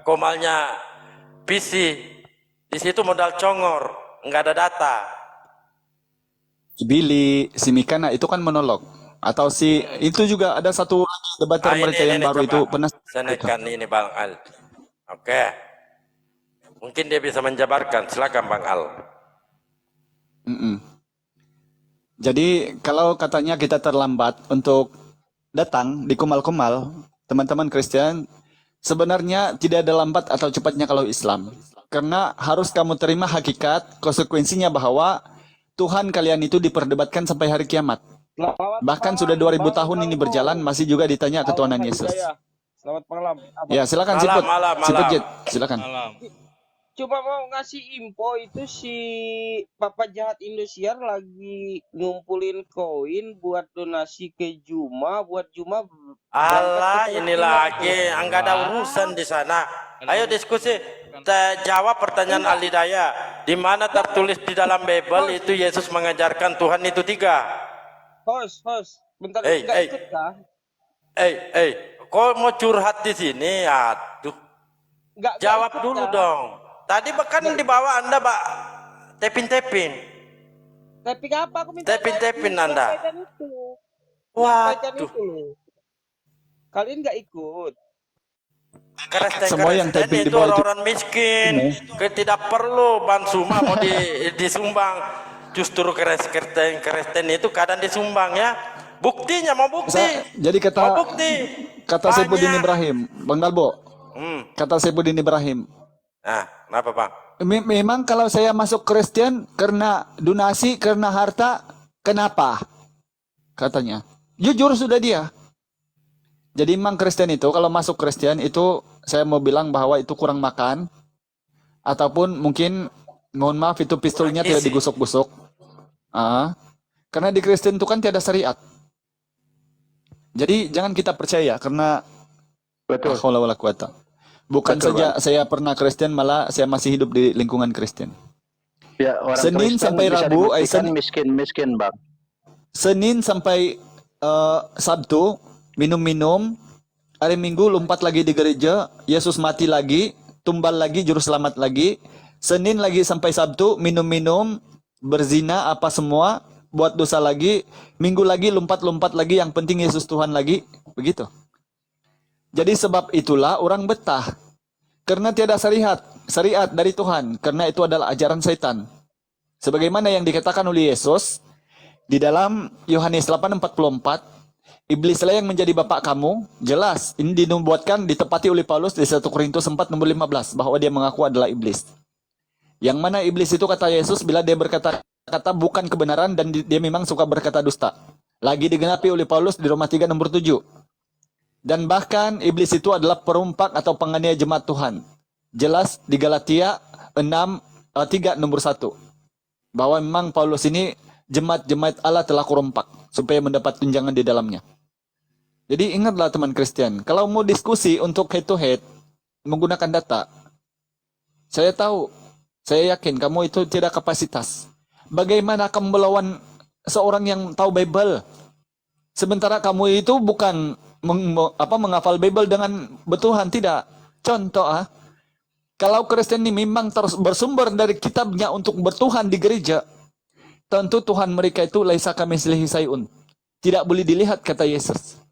komalnya PC. Di situ modal congor, nggak ada data. Billy, si Mikana itu kan monolog. atau si itu juga ada satu debater mereka yang baru coba. itu pernah Saya naikkan ini Bang Al. Oke. Mungkin dia bisa menjabarkan. Silakan Bang Al. Jadi kalau katanya kita terlambat untuk datang di Kumal-Kumal, teman-teman Kristen, sebenarnya tidak ada lambat atau cepatnya kalau Islam. Karena harus kamu terima hakikat, konsekuensinya bahwa Tuhan kalian itu diperdebatkan sampai hari kiamat. Bahkan sudah 2000 tahun ini berjalan, masih juga ditanya ketuhanan Yesus. Selamat malam. Ya silakan Siput. Siput Jit, silakan. Coba mau ngasih info itu si Papa Jahat Indosiar lagi ngumpulin koin buat donasi ke Juma, buat Juma. Allah, ini lagi enggak ada urusan di sana. Ayo diskusi. Jawab pertanyaan Al-Hidayah. Di mana tertulis di dalam Bible itu Yesus mengajarkan Tuhan itu 3. Host, bentar Hey, nggak ikut kah? Kok mau curhat di sini? Aduh. Nggak Jawab ikut dulu kah? dong. Tadi bahkan di bawah Anda, Pak, tepin-tepin. Tapi apa aku minta Tepin-tepin Anda. Waduh. Waduh. Kalian nggak ikut. Semua yang Kristen taping di itu bawah itu. orang miskin. Tidak perlu Bansuma mau disumbang. Justru Kristen itu kadang disumbang ya. Buktinya mau bukti. Jadi Mau bukti. kata Saifuddin Ibrahim, Bang Dalbo. Kata Saifuddin Ibrahim. Nah, kenapa Bang? Memang kalau saya masuk Kristen karena donasi, karena harta, kenapa? Katanya. Jujur sudah dia. Jadi memang Kristen itu, kalau masuk Kristen itu, saya mau bilang bahwa itu kurang makan. Ataupun mungkin, mohon maaf, itu pistolnya tidak digusuk-gusuk. Karena di Kristen itu kan tiada syariat. Jadi jangan kita percaya, karena Betul. bukan Betul, saja Bang. saya pernah Kristen, malah saya masih hidup di lingkungan Kristen. Ya, orang Senin Kristen sampai bisa Rabu, dibuktikan miskin-miskin, Bang. Senin sampai Sabtu minum-minum, hari Minggu lompat lagi di gereja, Yesus mati lagi, tumbal lagi, juru selamat lagi. Senin lagi sampai Sabtu minum-minum, berzina apa semua, buat dosa lagi. Minggu lagi lompat-lompat lagi, yang penting Yesus Tuhan lagi, begitu. Jadi sebab itulah orang betah. Karena tiada syariat dari Tuhan, karena itu adalah ajaran setan. Sebagaimana yang dikatakan oleh Yesus di dalam Yohanes 8:44, iblislah yang menjadi bapak kamu. Jelas, ini dinubuatkan, ditepati oleh Paulus di 1 Korintus 4:15 bahwa dia mengaku adalah iblis. Yang mana iblis itu kata Yesus bila dia berkata bukan kebenaran dan dia memang suka berkata dusta. Lagi digenapi oleh Paulus di Roma 3:7. Dan bahkan iblis itu adalah perompak atau penganiaya jemaat Tuhan. Jelas di Galatia 3:1 bahwa memang Paulus ini jemaat-jemaat Allah telah kurompak supaya mendapat tunjangan di dalamnya. Jadi ingatlah teman Kristen, kalau mau diskusi untuk head to head menggunakan data, saya tahu, saya yakin kamu itu tidak kapasitas. Bagaimana kamu melawan seorang yang tahu Bible? Sementara kamu itu bukan menghafal Bible dengan bertuhan, tidak. Contoh kalau Kristen ini memang terus bersumber dari kitabnya untuk bertuhan di gereja, tentu Tuhan mereka itu laisa kamitslihi syai'un. Tidak boleh dilihat kata Yesus.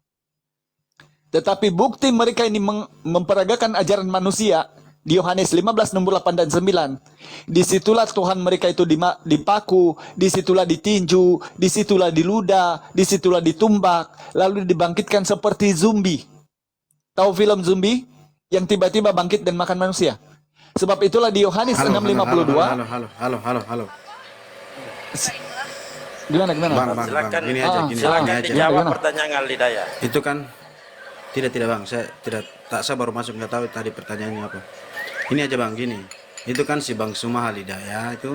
Tetapi bukti mereka ini memperagakan ajaran manusia di Yohanes 15:8 dan 9. Disitulah Tuhan mereka itu dipaku, disitulah ditinju, disitulah diludah, disitulah ditumbak, lalu dibangkitkan seperti zombie. Tahu film zombie? Yang tiba-tiba bangkit dan makan manusia. Sebab itulah di Yohanes 6:52. Halo. Gimana? Bang, Silakan, gini aja. silakan dijawab Gimana? pertanyaan Al-Hidayah. Itu kan tidak Bang, saya baru masuk, nggak tahu tadi pertanyaannya apa. Ini aja Bang, gini. Itu kan si Bang Suma Al-Hidayah itu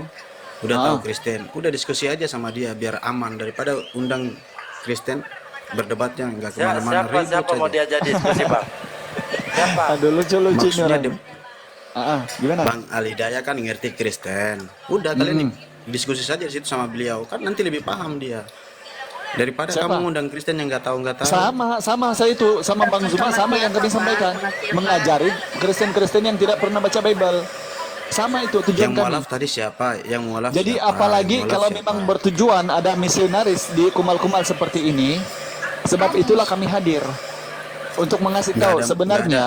udah tahu Kristen, udah diskusi aja sama dia biar aman daripada undang Kristen berdebatnya nggak kemana-mana. Siapa mau diajak diskusi Bang? Siapa? Aduh lucu-lucu nih Maksudnya orang. Gimana? Bang Al-Hidayah kan ngerti Kristen. Udah kalian diskusi saja di situ sama beliau, kan nanti lebih paham dia. Daripada Siapa? kamu ngundang Kristen yang nggak tahu. Sama saya itu, sama Bang Zuma, sama yang kami sampaikan. Mengajari Kristen-Kristen yang tidak pernah baca Bible. Sama itu tujuan Yang kami. mualaf tadi siapa? Yang mualaf Jadi siapa? apalagi Yang mualaf kalau siapa? memang bertujuan ada misionaris di kumal-kumal seperti ini, sebab itulah kami hadir untuk mengasih Nggak tahu ada- sebenarnya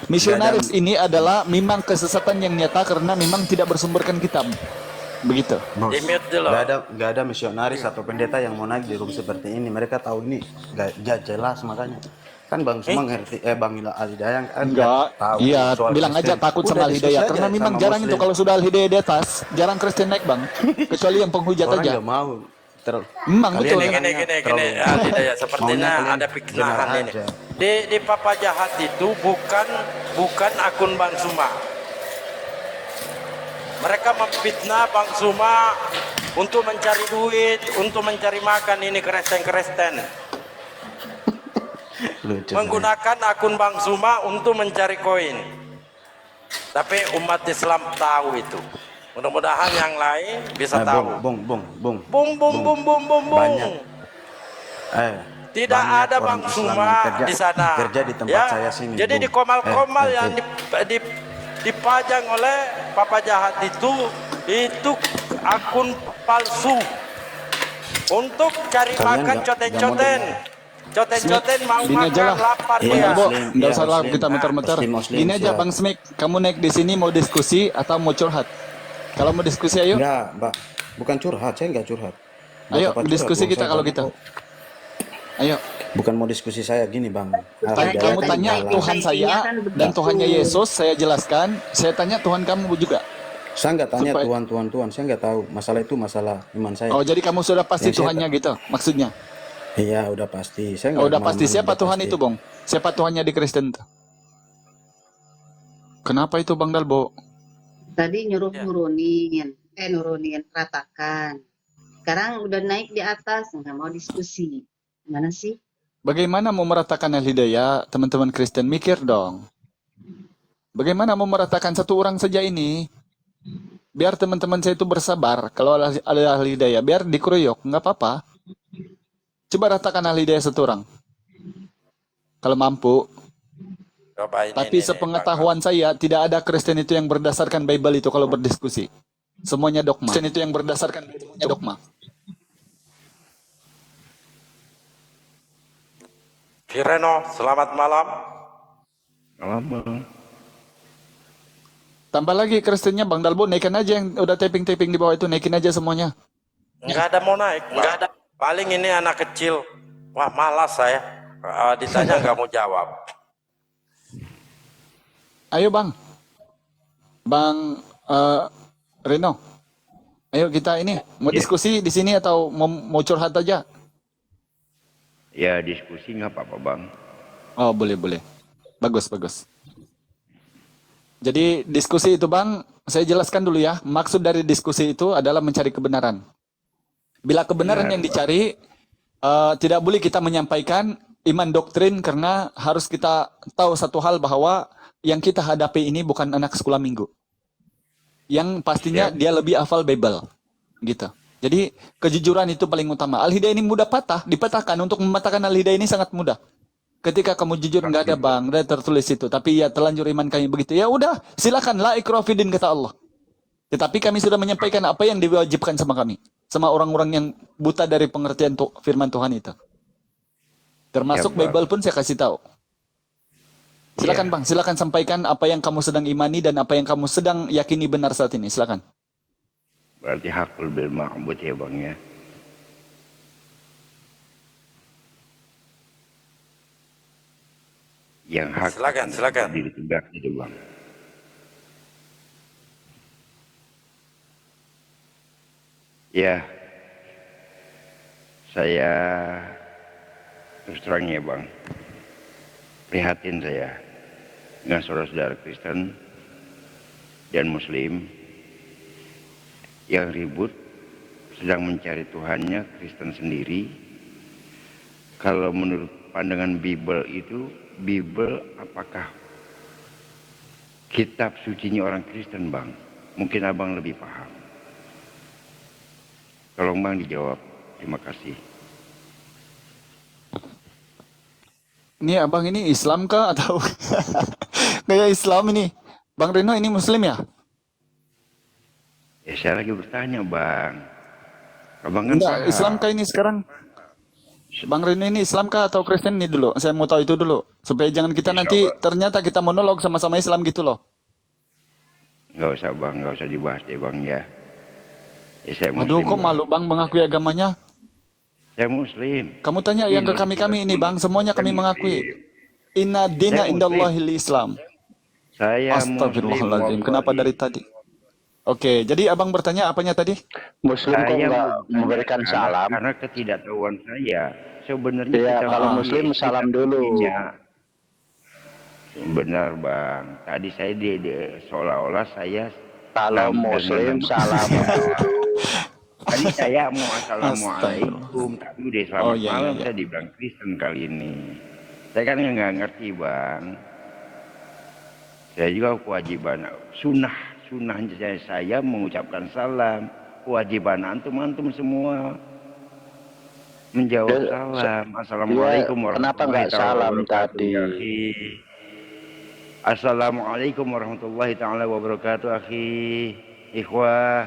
misionaris nggak ada- ini adalah memang kesesatan yang nyata karena memang tidak bersumberkan kitab. Begitu. Bos, Di mute dulu. nggak ada misionaris atau pendeta yang mau naik di room seperti ini. Mereka tahu ini nggak jelas, makanya kan Bang Sumang ngerti, Bang Al-Hidayah kan Enggak, tahu iya, soal bilang aja Kristen. takut Udah sama diskusi Al-Hidayah aja karena memang sama jarang itu Muslim. kalau sudah Al-Hidayah di atas, jarang Kristen naik, Bang. Kecuali yang penghujat Orang aja. nggak mau Memang kalian betul. Gini, orangnya gini, terlalu- Al-Hidayah, maunya sepertinya kalian ada benar piknahan ini. aja. Di Papa Jahat itu bukan akun Bang Suma. Mereka memfitnah Bang Suma untuk mencari duit, untuk mencari makan ini Kristen. Lucu. Menggunakan akun Bang Suma untuk mencari koin. Tapi umat Islam tahu itu. Mudah-mudahan yang lain bisa tahu. Bung. Bung. Banyak. Tidak Banyak ada orang Bang Islam Suma yang di sana. kerja di tempat saya sini. Jadi Bung. di komal-komal Eh, yang dipajang oleh Papa Jahat itu akun palsu untuk cari Kalian makan nggak coten-coten. mau Coten-coten mau Gini aja makan lah. lapar Iya, dia. Bo, Muslim, nggak iya, usah lah Muslim. kita muter-muter. Muslim, Gini aja siap. Bang Smik, kamu naik di sini mau diskusi atau mau curhat? Kalau mau diskusi ayo. Enggak, Mbak. Bukan curhat, saya enggak curhat. Buat Ayo apa curhat, diskusi Bang? kita Saya kalau banyak kita. kok. Ayo. Bukan mau diskusi saya gini, Bang. Kamu Al-Hidayah tanya jalan. Tuhan saya dan Tuhannya Yesus, saya jelaskan. Saya tanya Tuhan kamu juga. Saya enggak tanya Supaya- Tuhan. Saya enggak tahu. Masalah itu masalah iman saya. Oh, jadi kamu sudah pasti Yang saya Tuhannya gitu, maksudnya? Iya, udah pasti. Saya Oh, enggak udah pasti. mau- Siapa udah Tuhan pasti. itu, Bang? Siapa Tuhannya di Kristen tuh? Kenapa itu, Bang Dalbo? Tadi nyuruh nurunin, ratakan. Sekarang udah naik di atas, nggak mau diskusi. Gimana sih? Bagaimana mau meratakan Al-Hidayah, teman-teman Kristen? Mikir dong. Bagaimana mau meratakan satu orang saja ini? Biar teman-teman saya itu bersabar. Kalau ada Al-Hidayah, biar dikeroyok, nggak apa-apa. Coba ratakan Al-Hidayah satu orang. Kalau mampu. Coba ini, Tapi ini, sepengetahuan saya, tidak ada Kristen itu yang berdasarkan Bible itu kalau berdiskusi. Semuanya dogma. Kristen itu yang berdasarkan semuanya dogma. Vireno, selamat malam. Tambah lagi Kristennya Bang Dalbo, naikin aja yang udah taping-taping di bawah itu, naikin aja semuanya. Enggak ada mau naik, enggak ada. Paling ini anak kecil. Wah, malas saya. Ditanya nggak mau jawab. Ayo Bang. Bang Reno. Ayo kita ini mau diskusi di sini atau mau curhat aja? Ya diskusi nggak apa-apa bang. Oh boleh. Bagus. Jadi diskusi itu Bang, saya jelaskan dulu ya. Maksud dari diskusi itu adalah mencari kebenaran. Bila kebenaran yang dicari, tidak boleh kita menyampaikan iman doktrin karena harus kita tahu satu hal bahwa yang kita hadapi ini bukan anak sekolah minggu. Yang pastinya dia lebih hafal Bible. Gitu. Jadi kejujuran itu paling utama. Al-Hidayah ini mudah patah, dipatahkan. Untuk mematahkan Al-Hidayah ini sangat mudah. Ketika kamu jujur nggak ada Bang, udah tertulis itu. Tapi ya terlanjur iman kami begitu. Ya udah, silakan la ikraha fid din kata Allah. Tetapi kami sudah menyampaikan apa yang diwajibkan sama kami, sama orang-orang yang buta dari pengertian firman Tuhan itu. Termasuk Ya, Bang. Bible pun saya kasih tahu. Silakan Bang, silakan sampaikan apa yang kamu sedang imani dan apa yang kamu sedang yakini benar saat ini. Silakan. Berarti hakul bil ma'bud ya bang ya. Yang hak Silakan. diri tegak itu bang. Ya, saya terus terang ya bang, prihatin saya dengan saudara-saudara Kristen dan Muslim yang ribut sedang mencari Tuhannya, Kristen sendiri. Kalau menurut pandangan Bible itu, Bible apakah kitab sucinya orang Kristen bang? Mungkin abang lebih paham. Tolong bang dijawab. Terima kasih. Ini abang ini Islam kah atau kayak Islam ini? Bang Reno ini Muslim ya? Ya saya lagi bertanya bang. Abang kan Enggak, paham. Islam kah ini sekarang? Bang Rene ini Islam kah atau Kristen nih dulu? Saya mau tahu itu dulu. Supaya jangan kita nanti ternyata kita monolog sama-sama Islam gitu loh. Nggak usah bang, nggak usah dibahas deh bang ya. Ya saya Aduh, muslim. kok Bang. malu bang mengakui agamanya? Saya muslim. Kamu tanya yang ke kami-kami ini bang, semuanya kami mengakui. Inna dina indallahil Islam. Saya Astagfirullahaladzim, muslim. kenapa dari tadi? Oke, jadi abang bertanya apanya tadi? Muslim kok Saya nggak bukan, memberikan salam? Karena ketidaktahuan saya. Sebenarnya Iya, kita kalau manusia, Muslim kita salam dulu. punya. Benar bang. Tadi saya seolah-olah saya Kalau Muslim salam dulu. Tadi saya mau assalamualaikum, tapi udah selamat iya, malam iya. saya dibilang Kristen kali ini. Saya kan nggak ngerti bang. Saya juga kewajiban sunnahnya saya mengucapkan salam. Kewajiban antum semua menjawab salam. Assalamualaikum Kenapa nggak warahmatullahi salam wabarakatuh. tadi? Ya, akhi. Assalamualaikum warahmatullahi taala wabarakatuh, akhi. Ikhwah.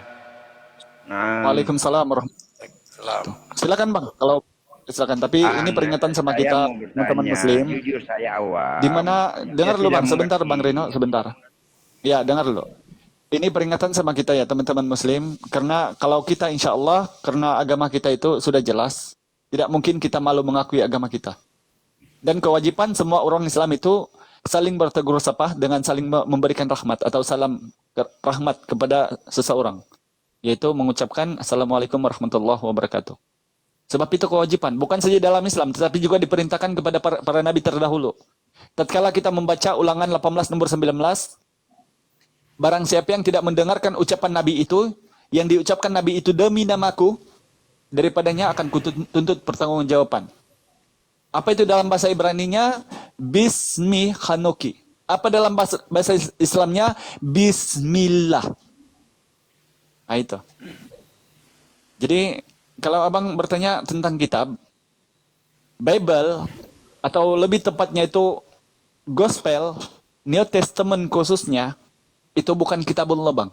Nah, Waalaikumsalam warahmatullahi wabarakatuh. Silakan bang, kalau silakan. Tapi ini peringatan sama saya kita mau bertanya, teman-teman Muslim. Jujur saya awam. Di mana dengar dulu tidak bang, sebentar mengerti. bang Reno, sebentar. Ya dengar dulu. Ini peringatan sama kita ya teman-teman Muslim, karena kalau kita insya Allah karena agama kita itu sudah jelas, tidak mungkin kita malu mengakui agama kita. Dan kewajiban semua orang Islam itu saling bertegur sapa dengan saling memberikan rahmat atau salam rahmat kepada seseorang, yaitu mengucapkan Assalamualaikum warahmatullahi wabarakatuh. Sebab itu kewajiban, bukan saja dalam Islam, tetapi juga diperintahkan kepada para nabi terdahulu. Tatkala kita membaca Ulangan 18 nomor 19, barang siapa yang tidak mendengarkan ucapan nabi itu, yang diucapkan nabi itu demi namaku, daripadanya akan kutuntut pertanggungjawaban. Apa itu dalam bahasa Ibraninya? Bismi Hanoki. Apa dalam bahasa Islamnya? Bismillah. Nah itu. Jadi kalau abang bertanya tentang kitab, Bible, atau lebih tepatnya itu Gospel, New Testament khususnya, itu bukan kitabullah bang.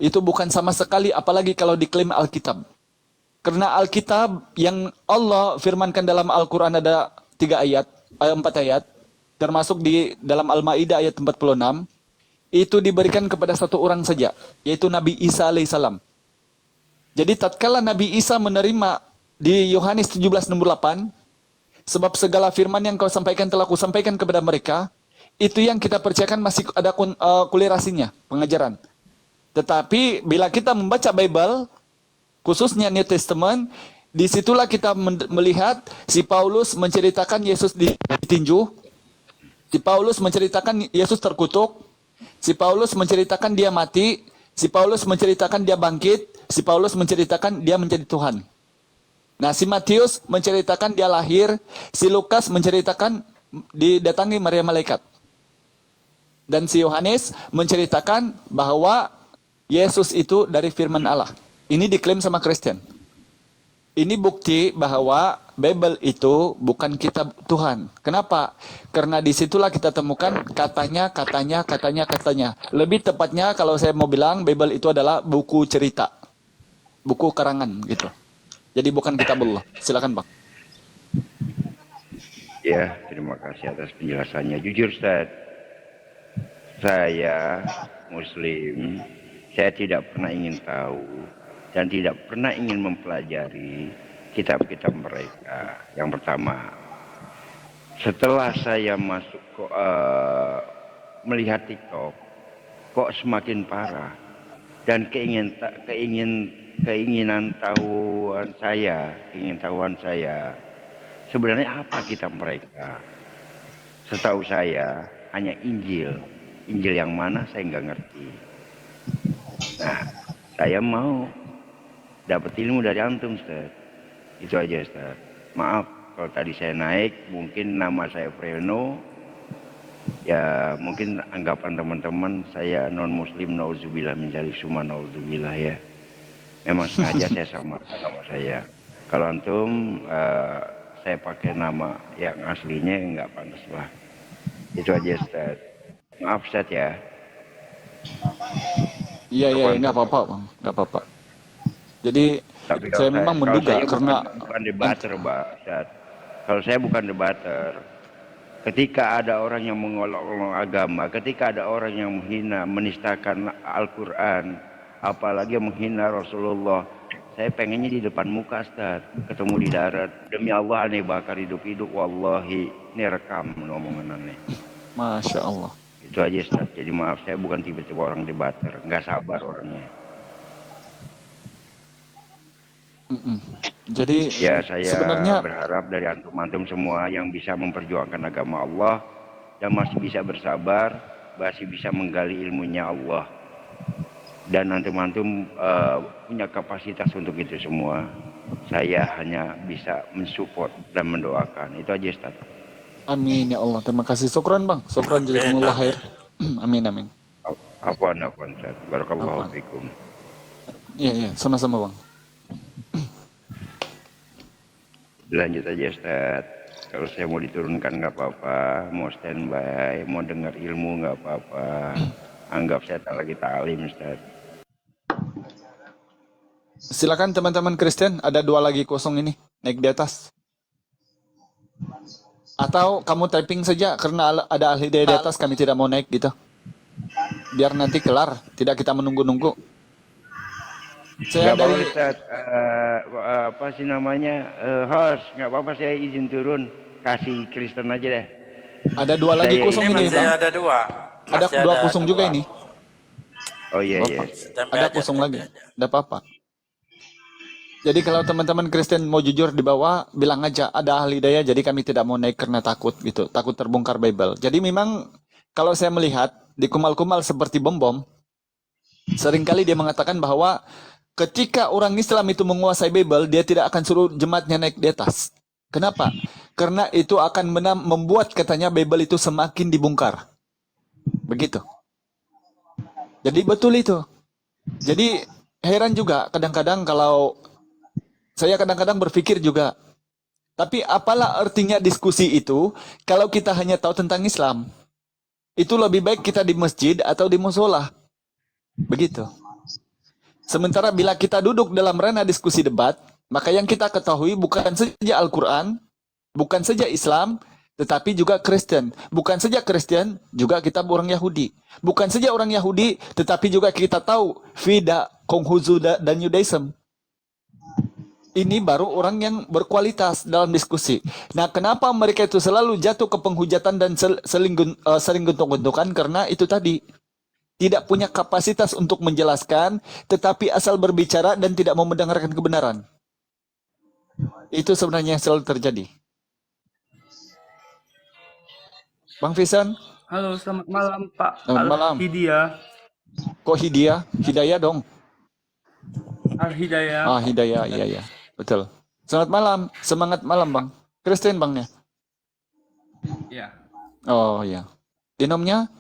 Itu bukan sama sekali, apalagi kalau diklaim Alkitab. Karena Alkitab yang Allah firmankan dalam Al-Quran ada 4 ayat, termasuk di dalam Al-Ma'idah ayat 46, itu diberikan kepada satu orang saja, yaitu Nabi Isa alaihissalam. Jadi tatkala Nabi Isa menerima di Yohanes 17 nomor 8, sebab segala firman yang kau sampaikan telah kusampaikan kepada mereka, itu yang kita percayakan masih ada kulirasinya, pengajaran. Tetapi bila kita membaca Bible, khususnya New Testament, disitulah kita melihat si Paulus menceritakan Yesus ditinju, si Paulus menceritakan Yesus terkutuk, si Paulus menceritakan dia mati, si Paulus menceritakan dia bangkit, si Paulus menceritakan dia menjadi Tuhan. Nah, si Matius menceritakan dia lahir, si Lukas menceritakan didatangi Maria malaikat. Dan si Yohanes menceritakan bahwa Yesus itu dari firman Allah. Ini diklaim sama Kristen. Ini bukti bahwa Bible itu bukan kitab Tuhan. Kenapa? Karena disitulah kita temukan katanya. Lebih tepatnya kalau saya mau bilang Bible itu adalah buku cerita. Buku karangan gitu. Jadi bukan kitabullah. Silakan Bang. Ya, terima kasih atas penjelasannya. Jujur Ustaz, saya Muslim, saya tidak pernah ingin tahu dan tidak pernah ingin mempelajari kitab-kitab mereka. Yang pertama, setelah saya masuk melihat TikTok, kok semakin parah, dan keinginan tahuan saya, sebenarnya apa kitab mereka? Setahu saya hanya Injil yang mana saya nggak ngerti. Nah, saya mau dapat ilmu dari antum, Ustaz. Itu aja, Ustaz. Maaf kalau tadi saya naik, mungkin nama saya Freno. Ya, mungkin anggapan teman-teman saya non-muslim, nauzubillah min dzalik, summa nauzubillah ya. Memang sengaja saya sama saya. Kalau antum saya pakai nama yang aslinya nggak pantas lah. Itu aja, Ustaz. Maaf, Ustaz ya. Iya, iya, nggak apa-apa, Bang. Nggak apa-apa. Jadi, Tapi saya memang menduga saya karena bukan debater, Pak Ustaz. Kalau saya bukan debater, ketika ada orang yang mengolok-olok agama, ketika ada orang yang menghina, menistakan Al-Quran, apalagi yang menghina Rasulullah, saya pengennya di depan muka, Ustaz, ketemu di darat. Demi Allah aneh bakar hidup-hidup, wallahi. Ini rekam omongan aneh. Masya Allah. Itu aja, Ustaz. Jadi maaf, saya bukan tipe-tipe orang debater, nggak sabar orangnya. Jadi Ya, saya sebenarnya berharap dari antum-antum semua yang bisa memperjuangkan agama Allah dan masih bisa bersabar, masih bisa menggali ilmunya Allah. Dan antum-antum punya kapasitas untuk itu semua. Saya hanya bisa mensupport dan mendoakan. Itu aja, Ustaz. amin ya Allah. Terima kasih. Syukran, Bang. Syukran jazakumullah khair. Amin, amin. Afwan, Ustaz. Barakallahu fikum. Iya, iya, sama-sama, Bang. Lanjut aja, Ustaz. Kalau saya mau diturunkan nggak apa-apa, mau standby, mau dengar ilmu nggak apa-apa. Anggap saya tak lagi ta'lim, Ustaz. Silakan teman-teman Kristen, ada 2 lagi kosong ini, naik di atas. Atau kamu typing saja karena ada ahli di atas, kami tidak mau naik gitu. Biar nanti kelar, tidak kita menunggu-nunggu. Saya Nggak dari apa-apa, Ustaz. Apa sih namanya? Host, nggak apa-apa, saya izin turun. Kasih Kristen aja deh. ada 2 lagi Saya kosong Ini ini, masih Bang. ada 2. Ada 2 kosong juga ini. Oh iya, iya. Standby Ada aja, kosong standby lagi. aja. Tidak apa-apa. Jadi kalau teman-teman Kristen mau jujur di bawah, bilang aja ada ahli daya, jadi kami tidak mau naik karena takut gitu, takut terbongkar Bible. Jadi memang kalau saya melihat di kumal-kumal seperti bom-bom, seringkali dia mengatakan bahwa ketika orang Islam itu menguasai Bible, dia tidak akan suruh jemaatnya naik di atas. Kenapa? Karena itu akan membuat katanya Bible itu semakin dibongkar. Begitu. Jadi betul itu. Jadi heran juga kadang-kadang kalau saya kadang-kadang berpikir juga, tapi apalah artinya diskusi itu kalau kita hanya tahu tentang Islam? Itu lebih baik kita di masjid atau di musola. Begitu. Sementara bila kita duduk dalam ranah diskusi debat, maka yang kita ketahui bukan saja Al-Quran, bukan saja Islam, tetapi juga Kristen. Bukan saja Kristen, juga kita orang Yahudi. Bukan saja orang Yahudi, tetapi juga kita tahu Veda, Konghucu, dan Judaism. Ini baru orang yang berkualitas dalam diskusi. Nah, kenapa mereka itu selalu jatuh ke penghujatan dan sering guntung-guntungan? Karena itu tadi, tidak punya kapasitas untuk menjelaskan, tetapi asal berbicara dan tidak mau mendengarkan kebenaran. Itu sebenarnya yang selalu terjadi. Bang Fisan? Halo, selamat malam Pak. Selamat malam. Al-Hidayah. Kok Hidayah dong? Al-Hidayah. Ah, Hidayah, iya, iya. Betul. Selamat malam, semangat malam Bang. Kristen Bangnya? Ya. Oh iya. Dinomnya?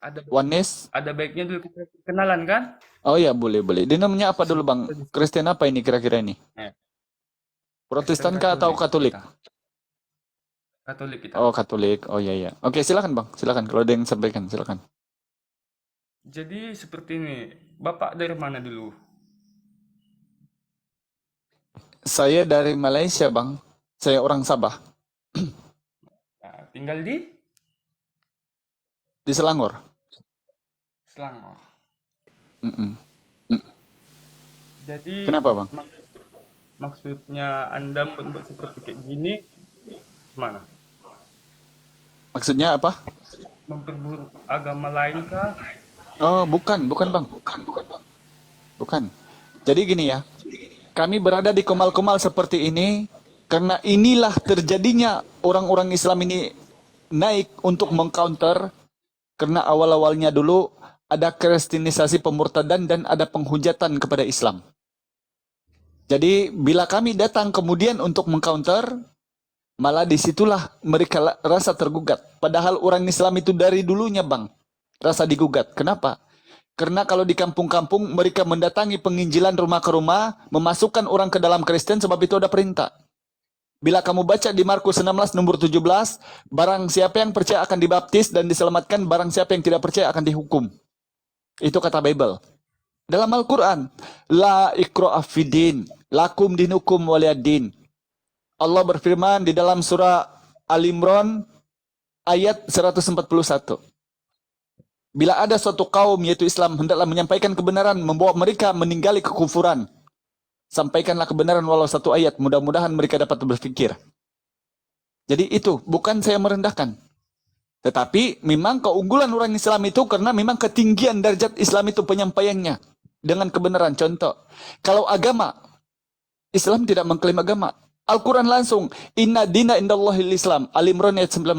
Ada Oneness? ada baiknya dulu kita kenalan kan? Oh iya, boleh. Dinomnya apa dulu Bang? Kristen apa ini kira-kira ini? Protestan kah atau Katolik? Katolik kita. Oh, Katolik. Oh iya, iya. Oke, silakan Bang. Silakan kalau ada yang sampaikan, silakan. Jadi seperti ini, Bapak dari mana dulu? Saya dari Malaysia, Bang. Saya orang Sabah. Nah, tinggal di Selangor. Selangor. Jadi Kenapa, Bang? maksudnya Anda membuat seperti kayak gini mana? Maksudnya apa? Memperburuk agama lain kah? Oh, bukan Bang. Bukan. Jadi gini ya. Kami berada di komal-komal seperti ini karena inilah terjadinya orang-orang Islam ini naik untuk mengcounter karena awal-awalnya dulu ada kristenisasi pemurtadan dan ada penghujatan kepada Islam. Jadi bila kami datang kemudian untuk mengcounter, malah disitulah mereka rasa tergugat. Padahal orang Islam itu dari dulunya Bang, rasa digugat. Kenapa? Karena kalau di kampung-kampung mereka mendatangi penginjilan rumah ke rumah, memasukkan orang ke dalam Kristen sebab itu ada perintah. Bila kamu baca di Markus 16 nomor 17, barang siapa yang percaya akan dibaptis dan diselamatkan, barang siapa yang tidak percaya akan dihukum. Itu kata Bible. Dalam Al-Quran, la ikra'a fid-din, lakum dinukum waliyad-din. Allah berfirman di dalam surah Al-Imran ayat 141. Bila ada suatu kaum yaitu Islam hendaklah menyampaikan kebenaran, membawa mereka meninggali kekufuran. Sampaikanlah kebenaran walau satu ayat, mudah-mudahan mereka dapat berpikir. Jadi itu bukan saya merendahkan. Tetapi memang keunggulan orang Islam itu karena memang ketinggian derajat Islam itu penyampaiannya dengan kebenaran. Contoh, kalau agama, Islam tidak mengklaim agama. Al-Quran langsung, inna dina indallahil Islam, Al-Imran ayat 19.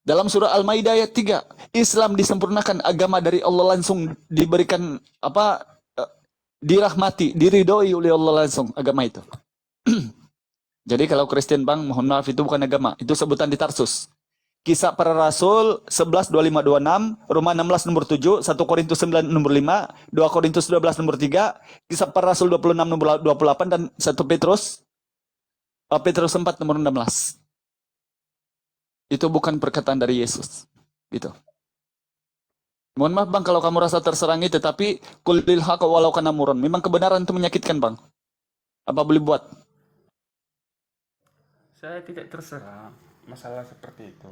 Dalam surah Al-Maidah ayat 3, Islam disempurnakan, agama dari Allah langsung diberikan dirahmati, diridhoi oleh Allah langsung agama itu. Jadi kalau Kristen Bang, mohon maaf itu bukan agama, itu sebutan di Tarsus. Kisah para Rasul 11, 25, 26, Roma 16 nomor 7, 1 Korintus 9 nomor 5, 2 Korintus 12 nomor 3, Kisah para Rasul 26 nomor 28, dan 1 Petrus 4 nomor 16. Itu bukan perkataan dari Yesus. Gitu. Mohon maaf Bang kalau kamu rasa terserangi, tetapi kulil haq walau kana murran. Memang kebenaran itu menyakitkan Bang. Apa boleh buat? Saya tidak terserang masalah seperti itu.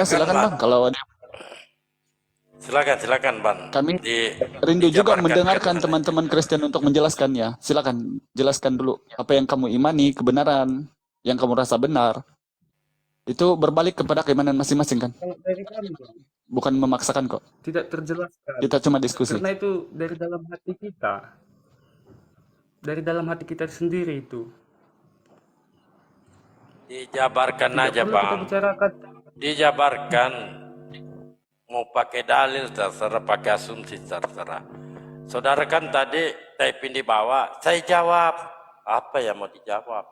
Silakan Bang. Kalau ada... Silakan Bang. Kami rindu juga mendengarkan teman-teman Kristen untuk menjelaskannya. Silakan jelaskan dulu apa yang kamu imani, kebenaran yang kamu rasa benar. Itu berbalik kepada keimanan masing-masing kan? Bukan memaksakan kok. Tidak terjelaskan. Kita cuma diskusi. Karena itu dari dalam hati kita. Dari dalam hati kita sendiri itu. Dijabarkan Tidak aja perlu Bang. kita bicarakan. Dijabarkan. Mau pakai dalil terserah, pakai asumsi terserah. Saudara kan tadi typing di bawah, saya jawab. Apa yang mau dijawab?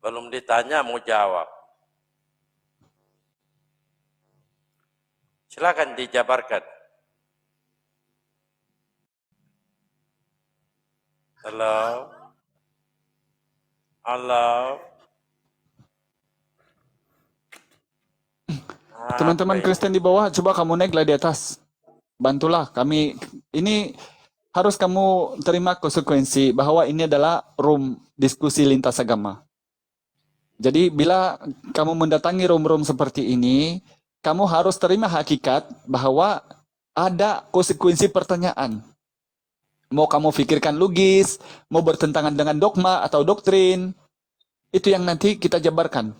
Belum ditanya mau jawab. Silakan dijabarkan. Halo. Halo. Teman-teman Kristen di bawah, coba kamu naiklah di atas. Bantulah kami. Ini harus kamu terima konsekuensi bahwa ini adalah room diskusi lintas agama. Jadi bila kamu mendatangi room-room seperti ini, kamu harus terima hakikat bahwa ada konsekuensi pertanyaan. Mau kamu pikirkan logis, mau bertentangan dengan dogma atau doktrin, itu yang nanti kita jabarkan.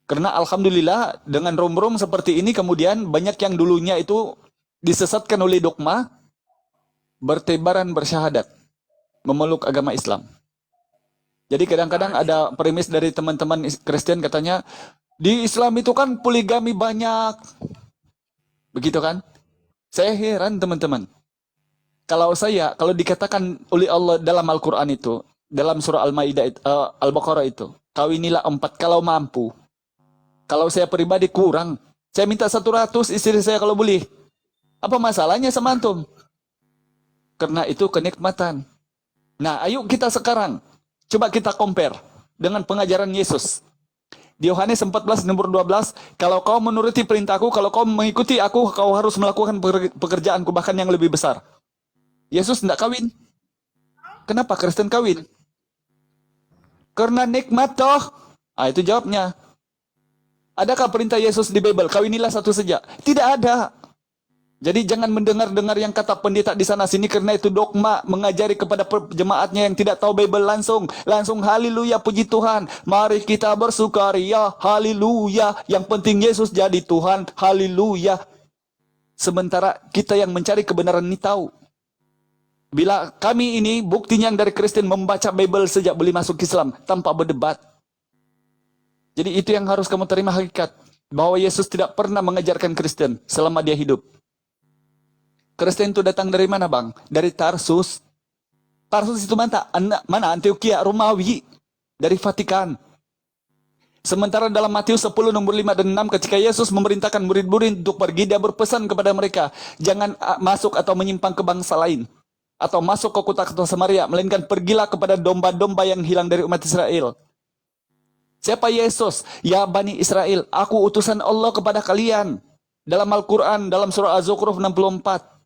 Karena alhamdulillah dengan room-room seperti ini kemudian banyak yang dulunya itu disesatkan oleh dogma, bertebaran bersyahadat, memeluk agama Islam. Jadi kadang-kadang ada premis dari teman-teman Kristen katanya, di Islam itu kan poligami banyak. Begitu kan? Saya heran teman-teman. Kalau dikatakan oleh Allah dalam Al-Quran itu, dalam surah Al-Maidah, Al-Baqarah itu, kawinilah 4 kalau mampu. Kalau saya pribadi kurang, saya minta 100 istri saya kalau boleh. Apa masalahnya sama antum? Karena itu kenikmatan. Nah, ayo kita sekarang, coba kita compare dengan pengajaran Yesus. Di Yohanes 14 nomor 12, kalau kau menuruti perintahku, kalau kau mengikuti aku, kau harus melakukan pekerjaanku bahkan yang lebih besar. Yesus tidak kawin. Kenapa Kristen kawin? Karena nikmat toh. Ah, itu jawabnya. Adakah perintah Yesus di Bible? Kawinilah satu saja. Tidak ada. Jadi jangan mendengar-dengar yang kata pendeta di sana sini karena itu dogma mengajari kepada jemaatnya yang tidak tahu Bible langsung. Langsung haleluya puji Tuhan. Mari kita bersukaria. Haleluya. Yang penting Yesus jadi Tuhan. Haleluya. Sementara kita yang mencari kebenaran ini tahu. Bila kami ini buktinya yang dari Kristen membaca Bible sejak beli masuk Islam tanpa berdebat. Jadi itu yang harus kamu terima hakikat. Bahwa Yesus tidak pernah mengajarkan Kristen selama dia hidup. Kristen itu datang dari mana bang? Dari Tarsus. Tarsus itu mana? Antioquia, Romawi. Dari Vatikan. Sementara dalam Matius 10 nomor 5 dan 6 ketika Yesus memerintahkan murid-murid untuk pergi, dia berpesan kepada mereka. Jangan masuk atau menyimpang ke bangsa lain. atau masuk ke kota-kota Samaria, melainkan pergilah kepada domba-domba yang hilang dari umat Israel. Siapa Yesus? Ya Bani Israel, aku utusan Allah kepada kalian. Dalam Al-Quran, dalam surah Az-Zukhruf 64.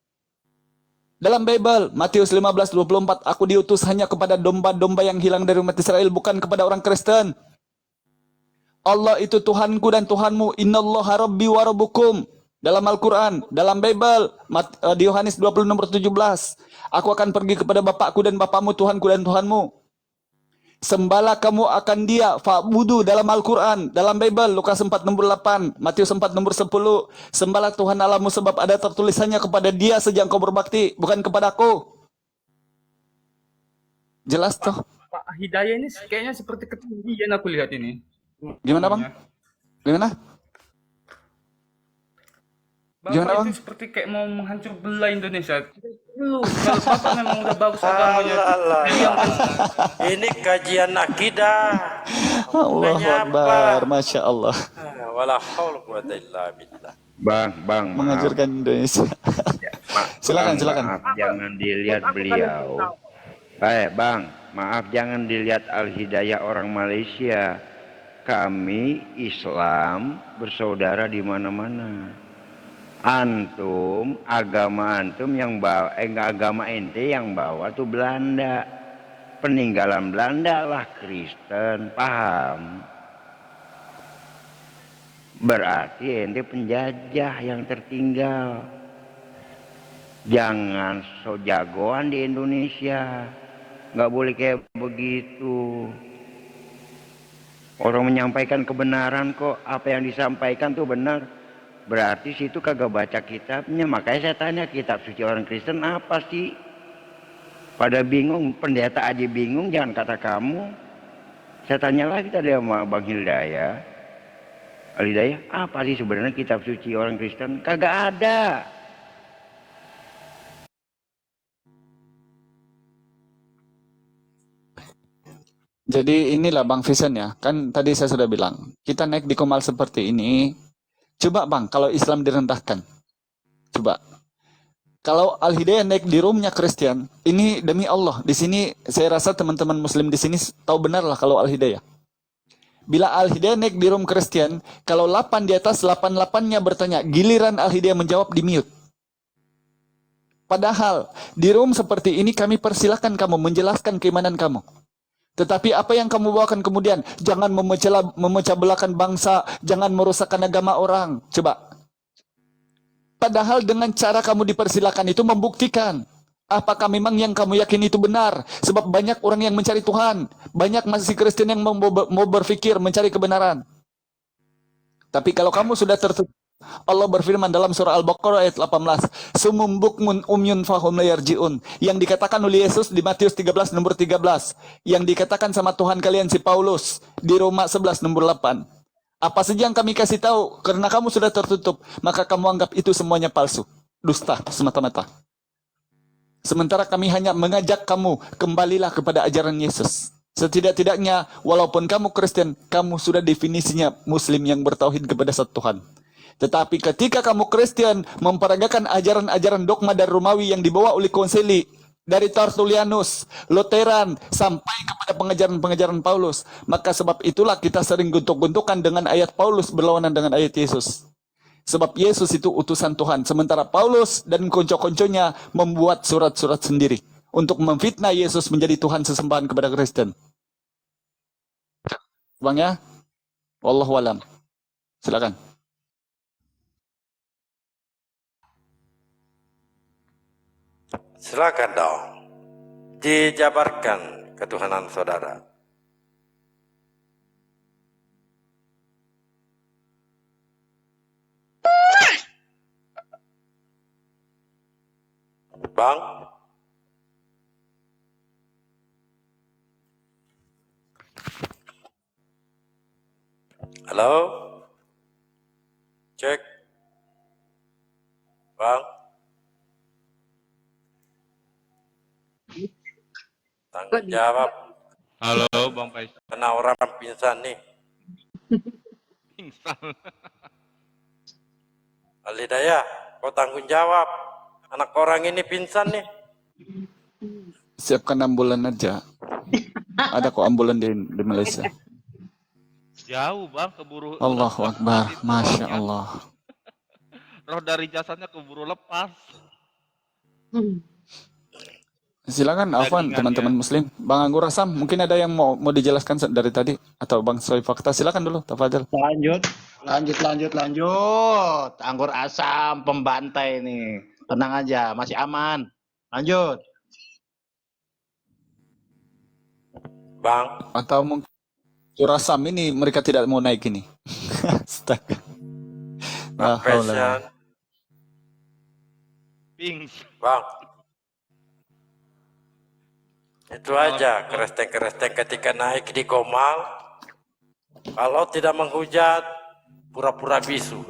Dalam Bible, Matius 15:24, aku diutus hanya kepada domba-domba yang hilang dari umat Israel, bukan kepada orang Kristen. Allah itu Tuhanku dan Tuhanmu. Innallaha rabbi wa rabbukum. Dalam Al-Quran, dalam Bible, di Yohanes 20 nomor 17. Aku akan pergi kepada Bapakku dan Bapakmu, Tuhanku dan Tuhanmu. Sembahlah kamu akan dia, fa'budu dalam Al-Quran, dalam Bible, Lukas 4 nomor 8, Matius 4 nomor 10. Sembahlah Tuhan Allahmu sebab ada tertulisannya kepada dia sejak kau berbakti, bukan kepadaku. Jelas toh? Pak Hidayah ini kayaknya seperti ketinggian aku lihat ini. Gimana bang? Gimana? Bapak Gimana, Bang? itu seperti kayak mau menghancur belah Indonesia. Lu, kalau Bapak memang udah bagus agamanya. Alah, ini kajian akidah. Allahu Akbar, Masya Allah. Wala haula quwata illa billah. Bang, Menghancurkan Indonesia. Silakan. Maaf, jangan dilihat beliau. Bang, maaf jangan dilihat Al-Hidayah orang Malaysia. Kami Islam bersaudara di mana-mana. Antum, agama antum yang bawa, agama ente yang bawa tuh Belanda. Peninggalan Belanda lah Kristen, paham? Berarti ente penjajah yang tertinggal. Jangan so jagoan di Indonesia. Nggak boleh kayak begitu. Orang menyampaikan kebenaran kok, apa yang disampaikan tuh benar. Berarti situ kagak baca kitabnya. Makanya saya tanya, kitab suci orang Kristen apa sih? Pada bingung, pendeta aja bingung, jangan kata kamu. Saya tanya lagi tadi sama Bang Hidayah. Al-Hidayah, apa sih sebenarnya kitab suci orang Kristen? Kagak ada. Jadi inilah Bang Vincent ya, kan tadi saya sudah bilang, kita naik di Komal seperti ini, coba Bang, kalau Islam direndahkan, coba. Kalau Al-Hidayah naik di roomnya Kristen, ini demi Allah, di sini saya rasa teman-teman Muslim di sini tahu benar lah kalau Al-Hidayah. Bila Al-Hidayah naik di room Kristen, kalau 8 di atas, 8-8-nya bertanya, giliran Al-Hidayah menjawab di mute. Padahal di room seperti ini kami persilakan kamu menjelaskan keimanan kamu. Tetapi apa yang kamu bawakan kemudian? Jangan memecah belahkan bangsa, jangan merusakkan agama orang. Coba. Padahal dengan cara kamu dipersilakan itu membuktikan apakah memang yang kamu yakin itu benar. Sebab banyak orang yang mencari Tuhan. Banyak masih Kristen yang mau berpikir mencari kebenaran. Tapi kalau kamu sudah tertutup, Allah berfirman dalam surah Al-Baqarah ayat 18, sumum bukmun umyun fahum la yarji'un, yang dikatakan oleh Yesus di Matius 13 nomor 13, yang dikatakan sama Tuhan kalian si Paulus di Roma 11 nomor 8. Apa saja yang kami kasih tahu, karena kamu sudah tertutup, maka kamu anggap itu semuanya palsu, dusta semata-mata. Sementara kami hanya mengajak kamu, kembalilah kepada ajaran Yesus. Setidak-tidaknya, walaupun kamu Kristen, kamu sudah definisinya Muslim yang bertauhid kepada satu Tuhan. Tetapi ketika kamu Kristen memperagakan ajaran-ajaran dogma dari Romawi yang dibawa oleh konsili dari Tertullianus, Lutheran sampai kepada pengajaran-pengajaran Paulus, maka sebab itulah kita sering guntuk-guntukan dengan ayat Paulus berlawanan dengan ayat Yesus. Sebab Yesus itu utusan Tuhan, sementara Paulus dan konco-konconya membuat surat-surat sendiri untuk memfitnah Yesus menjadi Tuhan sesembahan kepada Kristen. Bang ya? Wallahu alam. Silakan. Silakan dong. Dijabarkan ketuhanan saudara. Bang. Halo. Cek. Bang. Tanggung jawab. Halo Bang Faisal. Kena orang pingsan nih. Pingsan. Al-Hidayah, kau tanggung jawab. Anak orang ini pingsan nih. siapkan ambulan aja. Ada kok ambulan di Malaysia. Jauh bang, keburu Allahu lepas Akbar, itu Masya rohnya. Allah. Roh dari jasadnya keburu lepas. Silakan Afwan, Dagingannya. teman-teman Muslim. Bang Anggur Asam, mungkin ada yang mau dijelaskan dari tadi atau Bang Soy Fakta, silakan dulu, tafadhol. Lanjut. Anggur asam pembantai nih. Tenang aja, masih aman. Lanjut. Bang, Atau mungkin Asam ini mereka tidak mau naik ini. Astaga. La Bang haula. Passion, Pings. Bang. Itu aja, keresteng-keresteng ketika naik di Komal, kalau tidak menghujat, pura-pura bisu.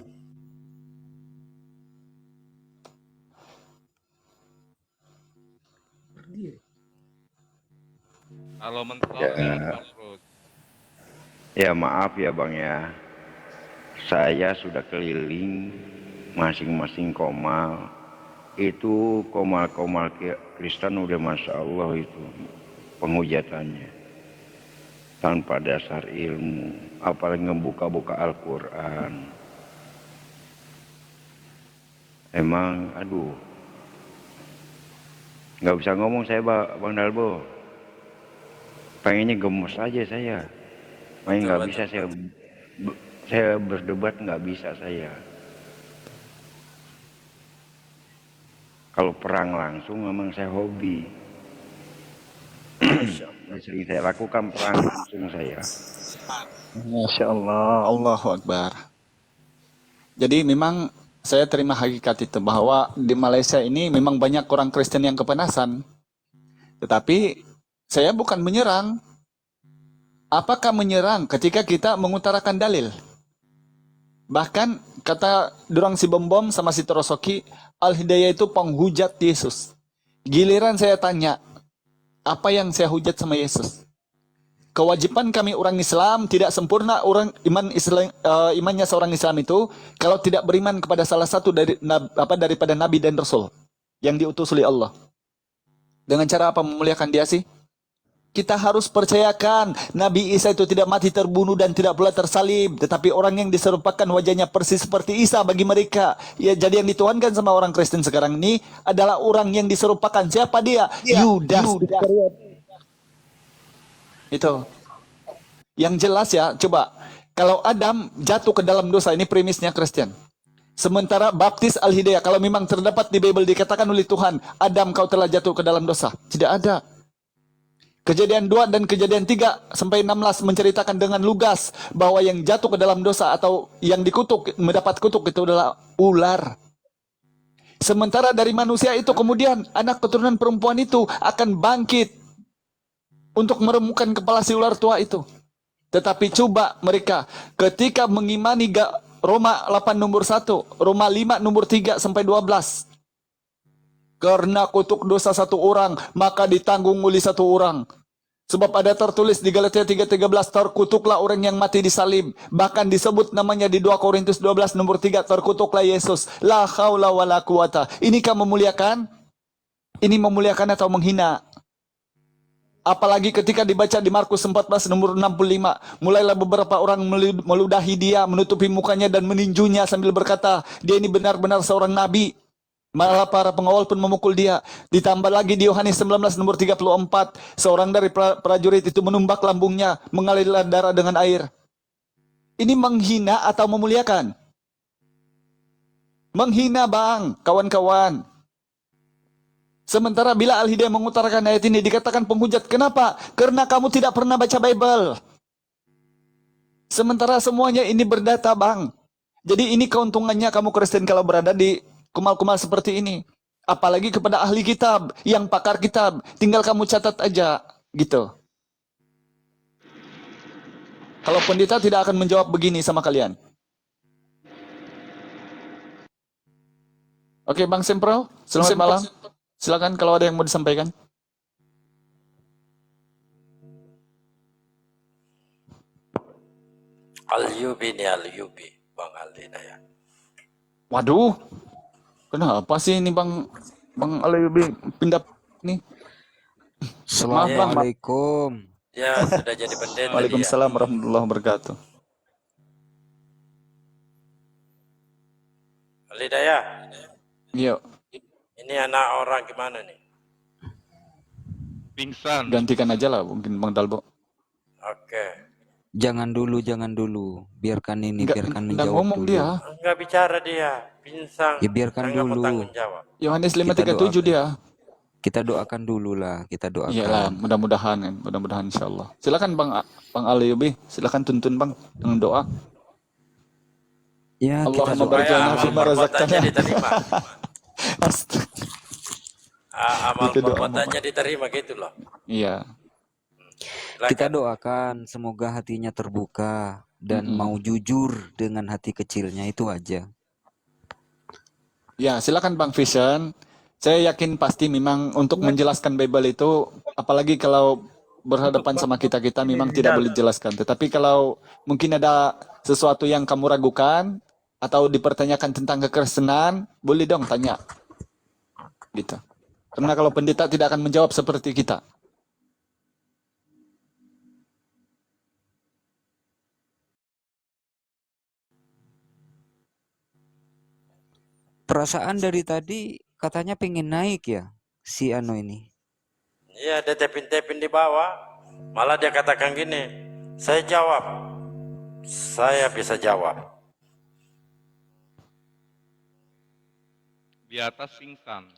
Kalau mentok Ya. jangan perut. Ya maaf ya Bang ya. Saya sudah keliling masing-masing komal. Itu komal-komal Kristen udah Masya Allah itu penghujatannya. Tanpa dasar ilmu. Apalagi ngebuka-buka Al-Quran. Emang aduh. Nggak bisa ngomong saya Bang Dalbo. Pengennya gemes aja saya. Makanya nggak bisa saya berdebat, nggak bisa saya. Kalau perang langsung memang saya hobi. Sering saya lakukan perang langsung saya. Masya Allah, Allahu Akbar. Jadi memang saya terima hakikat itu bahwa di Malaysia ini memang banyak orang Kristen yang kepanasan. Tetapi saya bukan menyerang. Apakah menyerang ketika kita mengutarakan dalil? Bahkan kata durang si Bom sama si Terosoki, Al-Hidayah itu penghujat Yesus. Giliran saya tanya, apa yang saya hujat sama Yesus? Kewajiban kami orang Islam tidak sempurna orang imannya seorang Islam itu kalau tidak beriman kepada salah satu daripada nabi dan rasul yang diutus oleh Allah. Dengan cara apa memuliakan dia sih? Kita harus percayakan Nabi Isa itu tidak mati terbunuh dan tidak pula tersalib, tetapi orang yang diserupakan wajahnya persis seperti Isa bagi mereka. Ya, jadi yang dituhankan sama orang Kristen sekarang ini adalah orang yang diserupakan. Siapa dia? Yudas. Itu. Yang jelas ya, coba. Kalau Adam jatuh ke dalam dosa, ini premisnya Kristen. Sementara baptis Al-Hidayah, kalau memang terdapat di Bible dikatakan oleh Tuhan, Adam kau telah jatuh ke dalam dosa. Tidak ada. Kejadian 2 dan kejadian 3 sampai 16 menceritakan dengan lugas bahwa yang jatuh ke dalam dosa atau yang dikutuk, mendapat kutuk itu adalah ular. Sementara dari manusia itu kemudian anak keturunan perempuan itu akan bangkit untuk meremukkan kepala si ular tua itu. Tetapi coba mereka ketika mengimani Roma 8 nomor 1, Roma 5 nomor 3 sampai 12. Karena kutuk dosa satu orang, maka ditanggung oleh satu orang. Sebab ada tertulis di Galatia 3:13, terkutuklah orang yang mati disalib. Bahkan disebut namanya di 2 Korintus 12 nomor 3, terkutuklah Yesus. La haula wala quwata. Inikah memuliakan? Ini memuliakan atau menghina? Apalagi ketika dibaca di Markus 14 nomor 65, mulailah beberapa orang meludahi dia, menutupi mukanya dan meninjunya sambil berkata, dia ini benar-benar seorang nabi. Malah para pengawal pun memukul dia. Ditambah lagi di Yohanes 19 nomor 34, seorang dari prajurit itu menumbak lambungnya, mengalirlah darah dengan air. Ini menghina atau memuliakan? Menghina bang, kawan-kawan. Sementara bila Al-Hidayah mengutarakan ayat ini dikatakan penghujat. Kenapa? Karena kamu tidak pernah baca Bible. Sementara semuanya ini berdata bang. Jadi ini keuntungannya kamu Kristen kalau berada di kumal-kumal seperti ini. Apalagi kepada ahli kitab, yang pakar kitab. Tinggal kamu catat aja, gitu. Kalau pendeta tidak akan menjawab begini sama kalian. Oke, Bang Sempro, selamat malam. Silakan kalau ada yang mau disampaikan. Al-Yubi nih Al-Yubi, Bang Al-Hidayah. Waduh, kenapa sih ini Bang Alayubi pindah nih? Maaf bang. Assalamualaikum. Ya, sudah jadi pendeta dia. Waalaikumsalam warahmatullahi wabarakatuh. Al-Hidayah, Yuk, ini anak orang gimana nih? Pingsan. gantikan aja lah mungkin Bang Dalbo. Oke. Jangan dulu. Biarkan ini, biarkan Nggak menjawab ngomong dulu. dia. Enggak bicara dia, pinsang. Ya biarkan Saya nggak mau dulu. tanggung jawab. Yohanes Kita 5:37 dia. Kita doakan dulu lah, kita doakan. Iyalah, mudah-mudahan kan, mudah-mudahan insyaallah. Silakan Bang Aliyubi, silakan tuntun Bang dengan doa. Ya, kita Allahumma doakan. barik lana Amal fima razaqtana. perbuatannya diterima. Amal Itu doa perbuatannya diterima gitu loh. Iya. Kita doakan semoga hatinya terbuka dan mau jujur dengan hati kecilnya, itu aja. Ya, silakan Bang Vision. Saya yakin pasti memang untuk menjelaskan Bible itu, apalagi kalau berhadapan sama kita memang tidak boleh jelaskan. Tetapi kalau mungkin ada sesuatu yang kamu ragukan atau dipertanyakan tentang kekristenan, boleh dong tanya. Gitu. Karena kalau pendeta tidak akan menjawab seperti kita. Perasaan dari tadi katanya pengen naik ya, si Ano ini. Iya, dia tepin-tepin di bawah. Malah dia katakan gini, saya jawab. Saya bisa jawab. Di atas pingsan.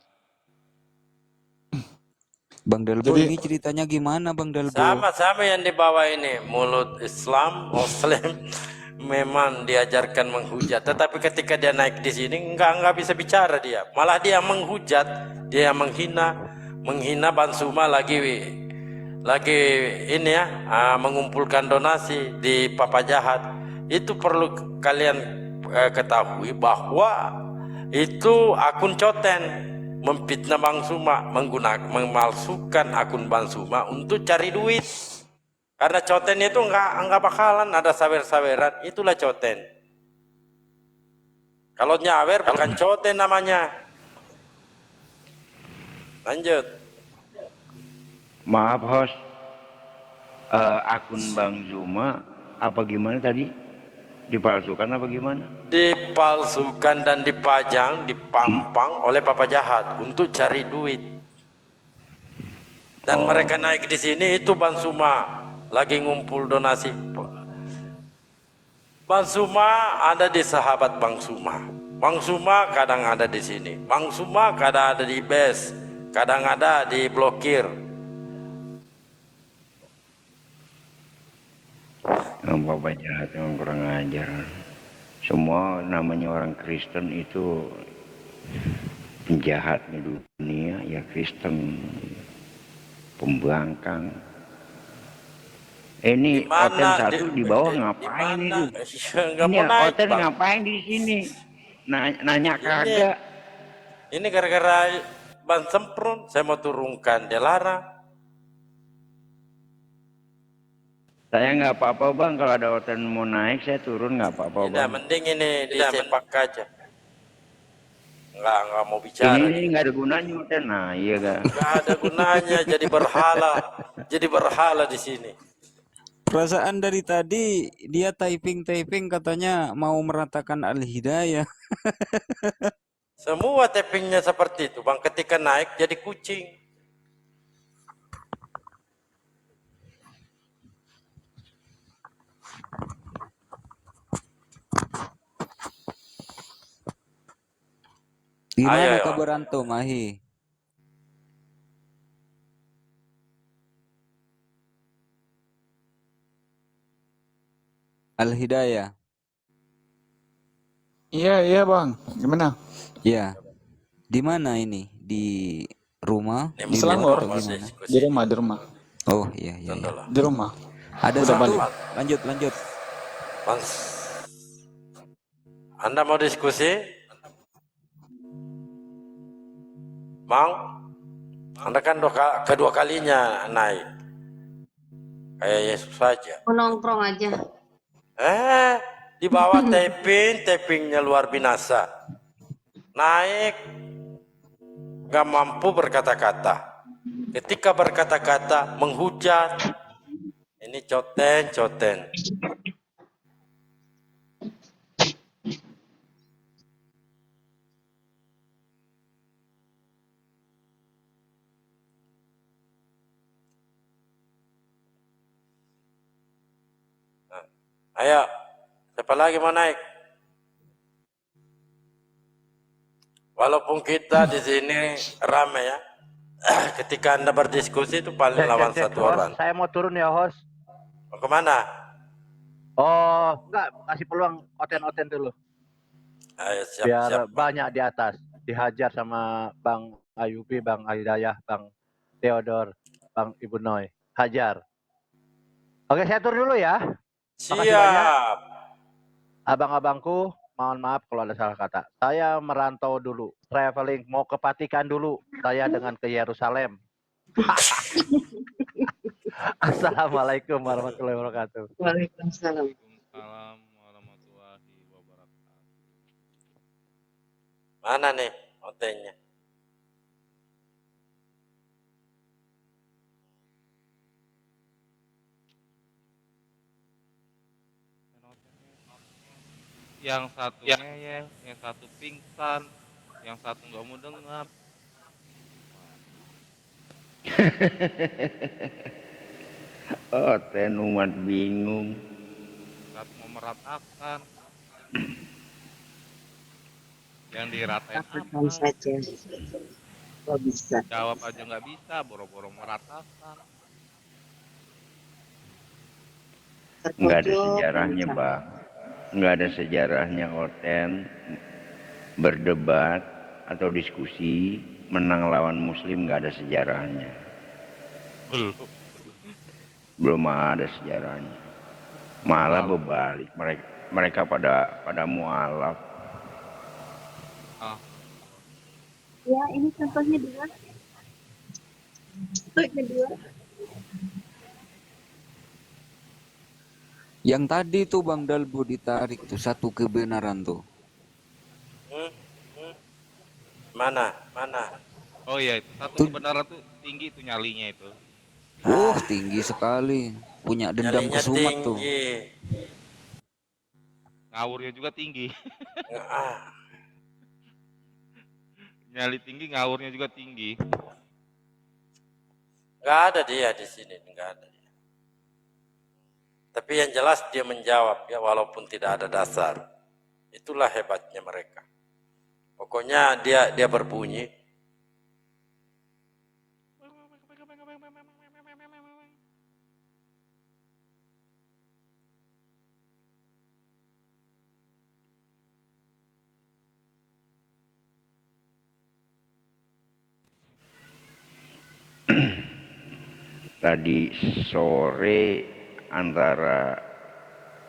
Bang Dalbo ini ceritanya gimana Bang Dalbo? Sama-sama yang di bawah ini. Mulut Islam, Muslim memang diajarkan menghujat. Tetapi ketika dia naik di sini, enggak bisa bicara dia. Malah dia menghujat, dia menghina Bansuma lagi ini ya, mengumpulkan donasi di Papa Jahat. Itu perlu kalian ketahui bahwa itu akun Coten memfitnah Bansuma, memalsukan akun Bansuma untuk cari duit. Karena Coten itu enggak bakalan ada sawer-saweran, itulah Coten. Kalau nyawer bukan Coten namanya. Lanjut. Maaf host, akun Bang Zuma apa gimana tadi? Dipalsukan apa gimana? Dipalsukan dan dipajang, dipampang oleh Papa Jahat untuk cari duit. Dan mereka naik di sini itu Bansuma lagi ngumpul donasi. Bansuma ada di sahabat Bansuma. Bansuma kadang ada di sini. Bansuma kadang ada di base, kadang ada di blokir. Papa Jahat yang kurang ajar. Semua namanya orang Kristen itu penjahat di dunia, ya Kristen, pembangkang. Ini Oten satu di bawah ngapain itu? Ini Oten ngapain di sini? Nanya kagak. Ini gara-gara ban semprot, saya mau turunkan, dia larang. Saya nggak apa-apa bang, kalau ada Oten mau naik saya turun nggak apa-apa bang. Tidak, mending ini disepak aja. Nggak mau bicara. Ini nggak ada gunanya Oten, nah iya kan. Nggak ada gunanya, jadi berhala di sini. Perasaan dari tadi dia typing katanya mau meratakan Al-Hidayah. Semua tappingnya seperti itu bang, ketika naik jadi kucing. Gimana kabar antum, Ahi? Al-Hidayah. Iya Bang. Gimana? Ya. Di mana ini? Di rumah? Di Selangor. Di rumah. Oh iya. Di rumah. Ada udah satu. balik. Lanjut. Bang, Anda mau diskusi? Bang, Anda kan kedua kalinya naik. Kayak Yesus saja. Nongkrong aja. Di bawah tappingnya luar binasa. Naik, gak mampu berkata-kata. ketika berkata-kata menghujat, ini coten. Nah, ayo, siapa lagi mau naik? Walaupun kita di sini ramai ya, ketika Anda berdiskusi itu paling lawan satu host, orang. saya mau turun ya host. Mau kemana? Oh, enggak, kasih peluang oten-oten dulu. Ayo, Biar siap. banyak di atas. Dihajar sama Bang Ayubi, Bang Hidayah, Bang Theodor, Bang Ibu Noy. Hajar. Oke, saya turun dulu ya. Makasih banyak. Siap. Abang-abangku, mohon maaf kalau ada salah kata. Saya merantau dulu, traveling, mau ke Vatikan dulu. Saya dengan ke Yerusalem. Assalamualaikum warahmatullahi wabarakatuh. Waalaikumsalam. Waalaikumsalam warahmatullahi wabarakatuh. Mana nih hotelnya? Yang satu ngeyel, yang satu pingsan, yang satu nggak mau dengar. Oten umat bingung. Satu mau meratakan. Yang diratain Katakan apa? saja. Kalau bisa. Jawab aja nggak bisa, boro-boro meratakan. Nggak ada sejarahnya, Bang. Nggak ada sejarahnya Oten berdebat atau diskusi menang lawan Muslim, nggak ada sejarahnya. Belum ada sejarahnya. Malah berbalik, mereka pada mualaf. Ya, ini contohnya dua. Kedua. Yang tadi tuh Bang Dalbo ditarik tuh satu kebenaran tuh. Mana? Oh iya, itu satu kebenaran tuh tinggi tuh nyalinya itu. Tinggi sekali. Punya dendam Nyalinya kesumat tuh. tinggi. Ngawurnya juga tinggi. Nyali tinggi, ngawurnya juga tinggi. Nggak ada dia di sini, nggak ada dia. Tapi yang jelas dia menjawab ya, walaupun tidak ada dasar. Itulah hebatnya mereka. Pokoknya dia berbunyi. Tadi sore antara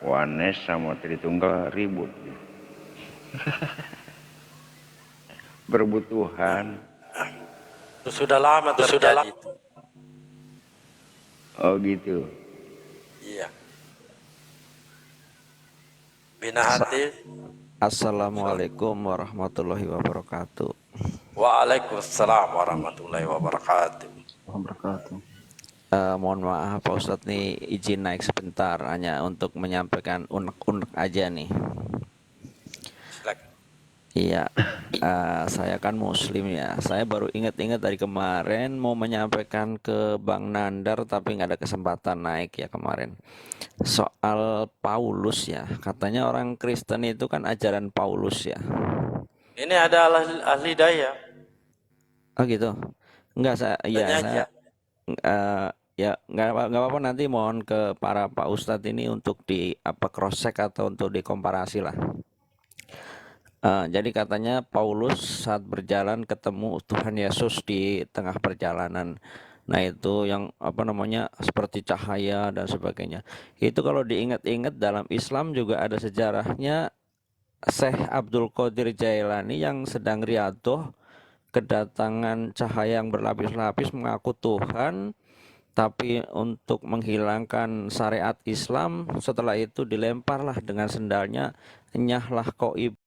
Wanes sama Tritunggal ribut. Berebut Tuhan. Itu sudah lama terjadi itu. Oh gitu. Iya. Bina hati. Assalamualaikum warahmatullahi wabarakatuh. Waalaikumsalam warahmatullahi wabarakatuh. Mohon maaf Pak Ustadz nih, izin naik sebentar hanya untuk menyampaikan unek-unek aja nih. Silakan. Iya, saya kan muslim ya. Saya baru ingat-ingat dari kemarin mau menyampaikan ke Bang Nandar tapi nggak ada kesempatan naik ya kemarin. Soal Paulus ya, katanya orang Kristen itu kan ajaran Paulus ya. Ini ada ahli daya. Oh gitu. Enggak saya, Tanya aja. ya nggak apa-apa, nanti mohon ke para Pak Ustadz ini untuk di cross check atau untuk dikomparasi lah. Jadi katanya Paulus saat berjalan ketemu Tuhan Yesus di tengah perjalanan. Nah itu yang seperti cahaya dan sebagainya. Itu kalau diingat-ingat dalam Islam juga ada sejarahnya. Syekh Abdul Qadir Jailani yang sedang riyadhah kedatangan cahaya yang berlapis-lapis mengaku Tuhan, tapi untuk menghilangkan syariat Islam setelah itu dilemparlah dengan sendalnya, enyahlah kau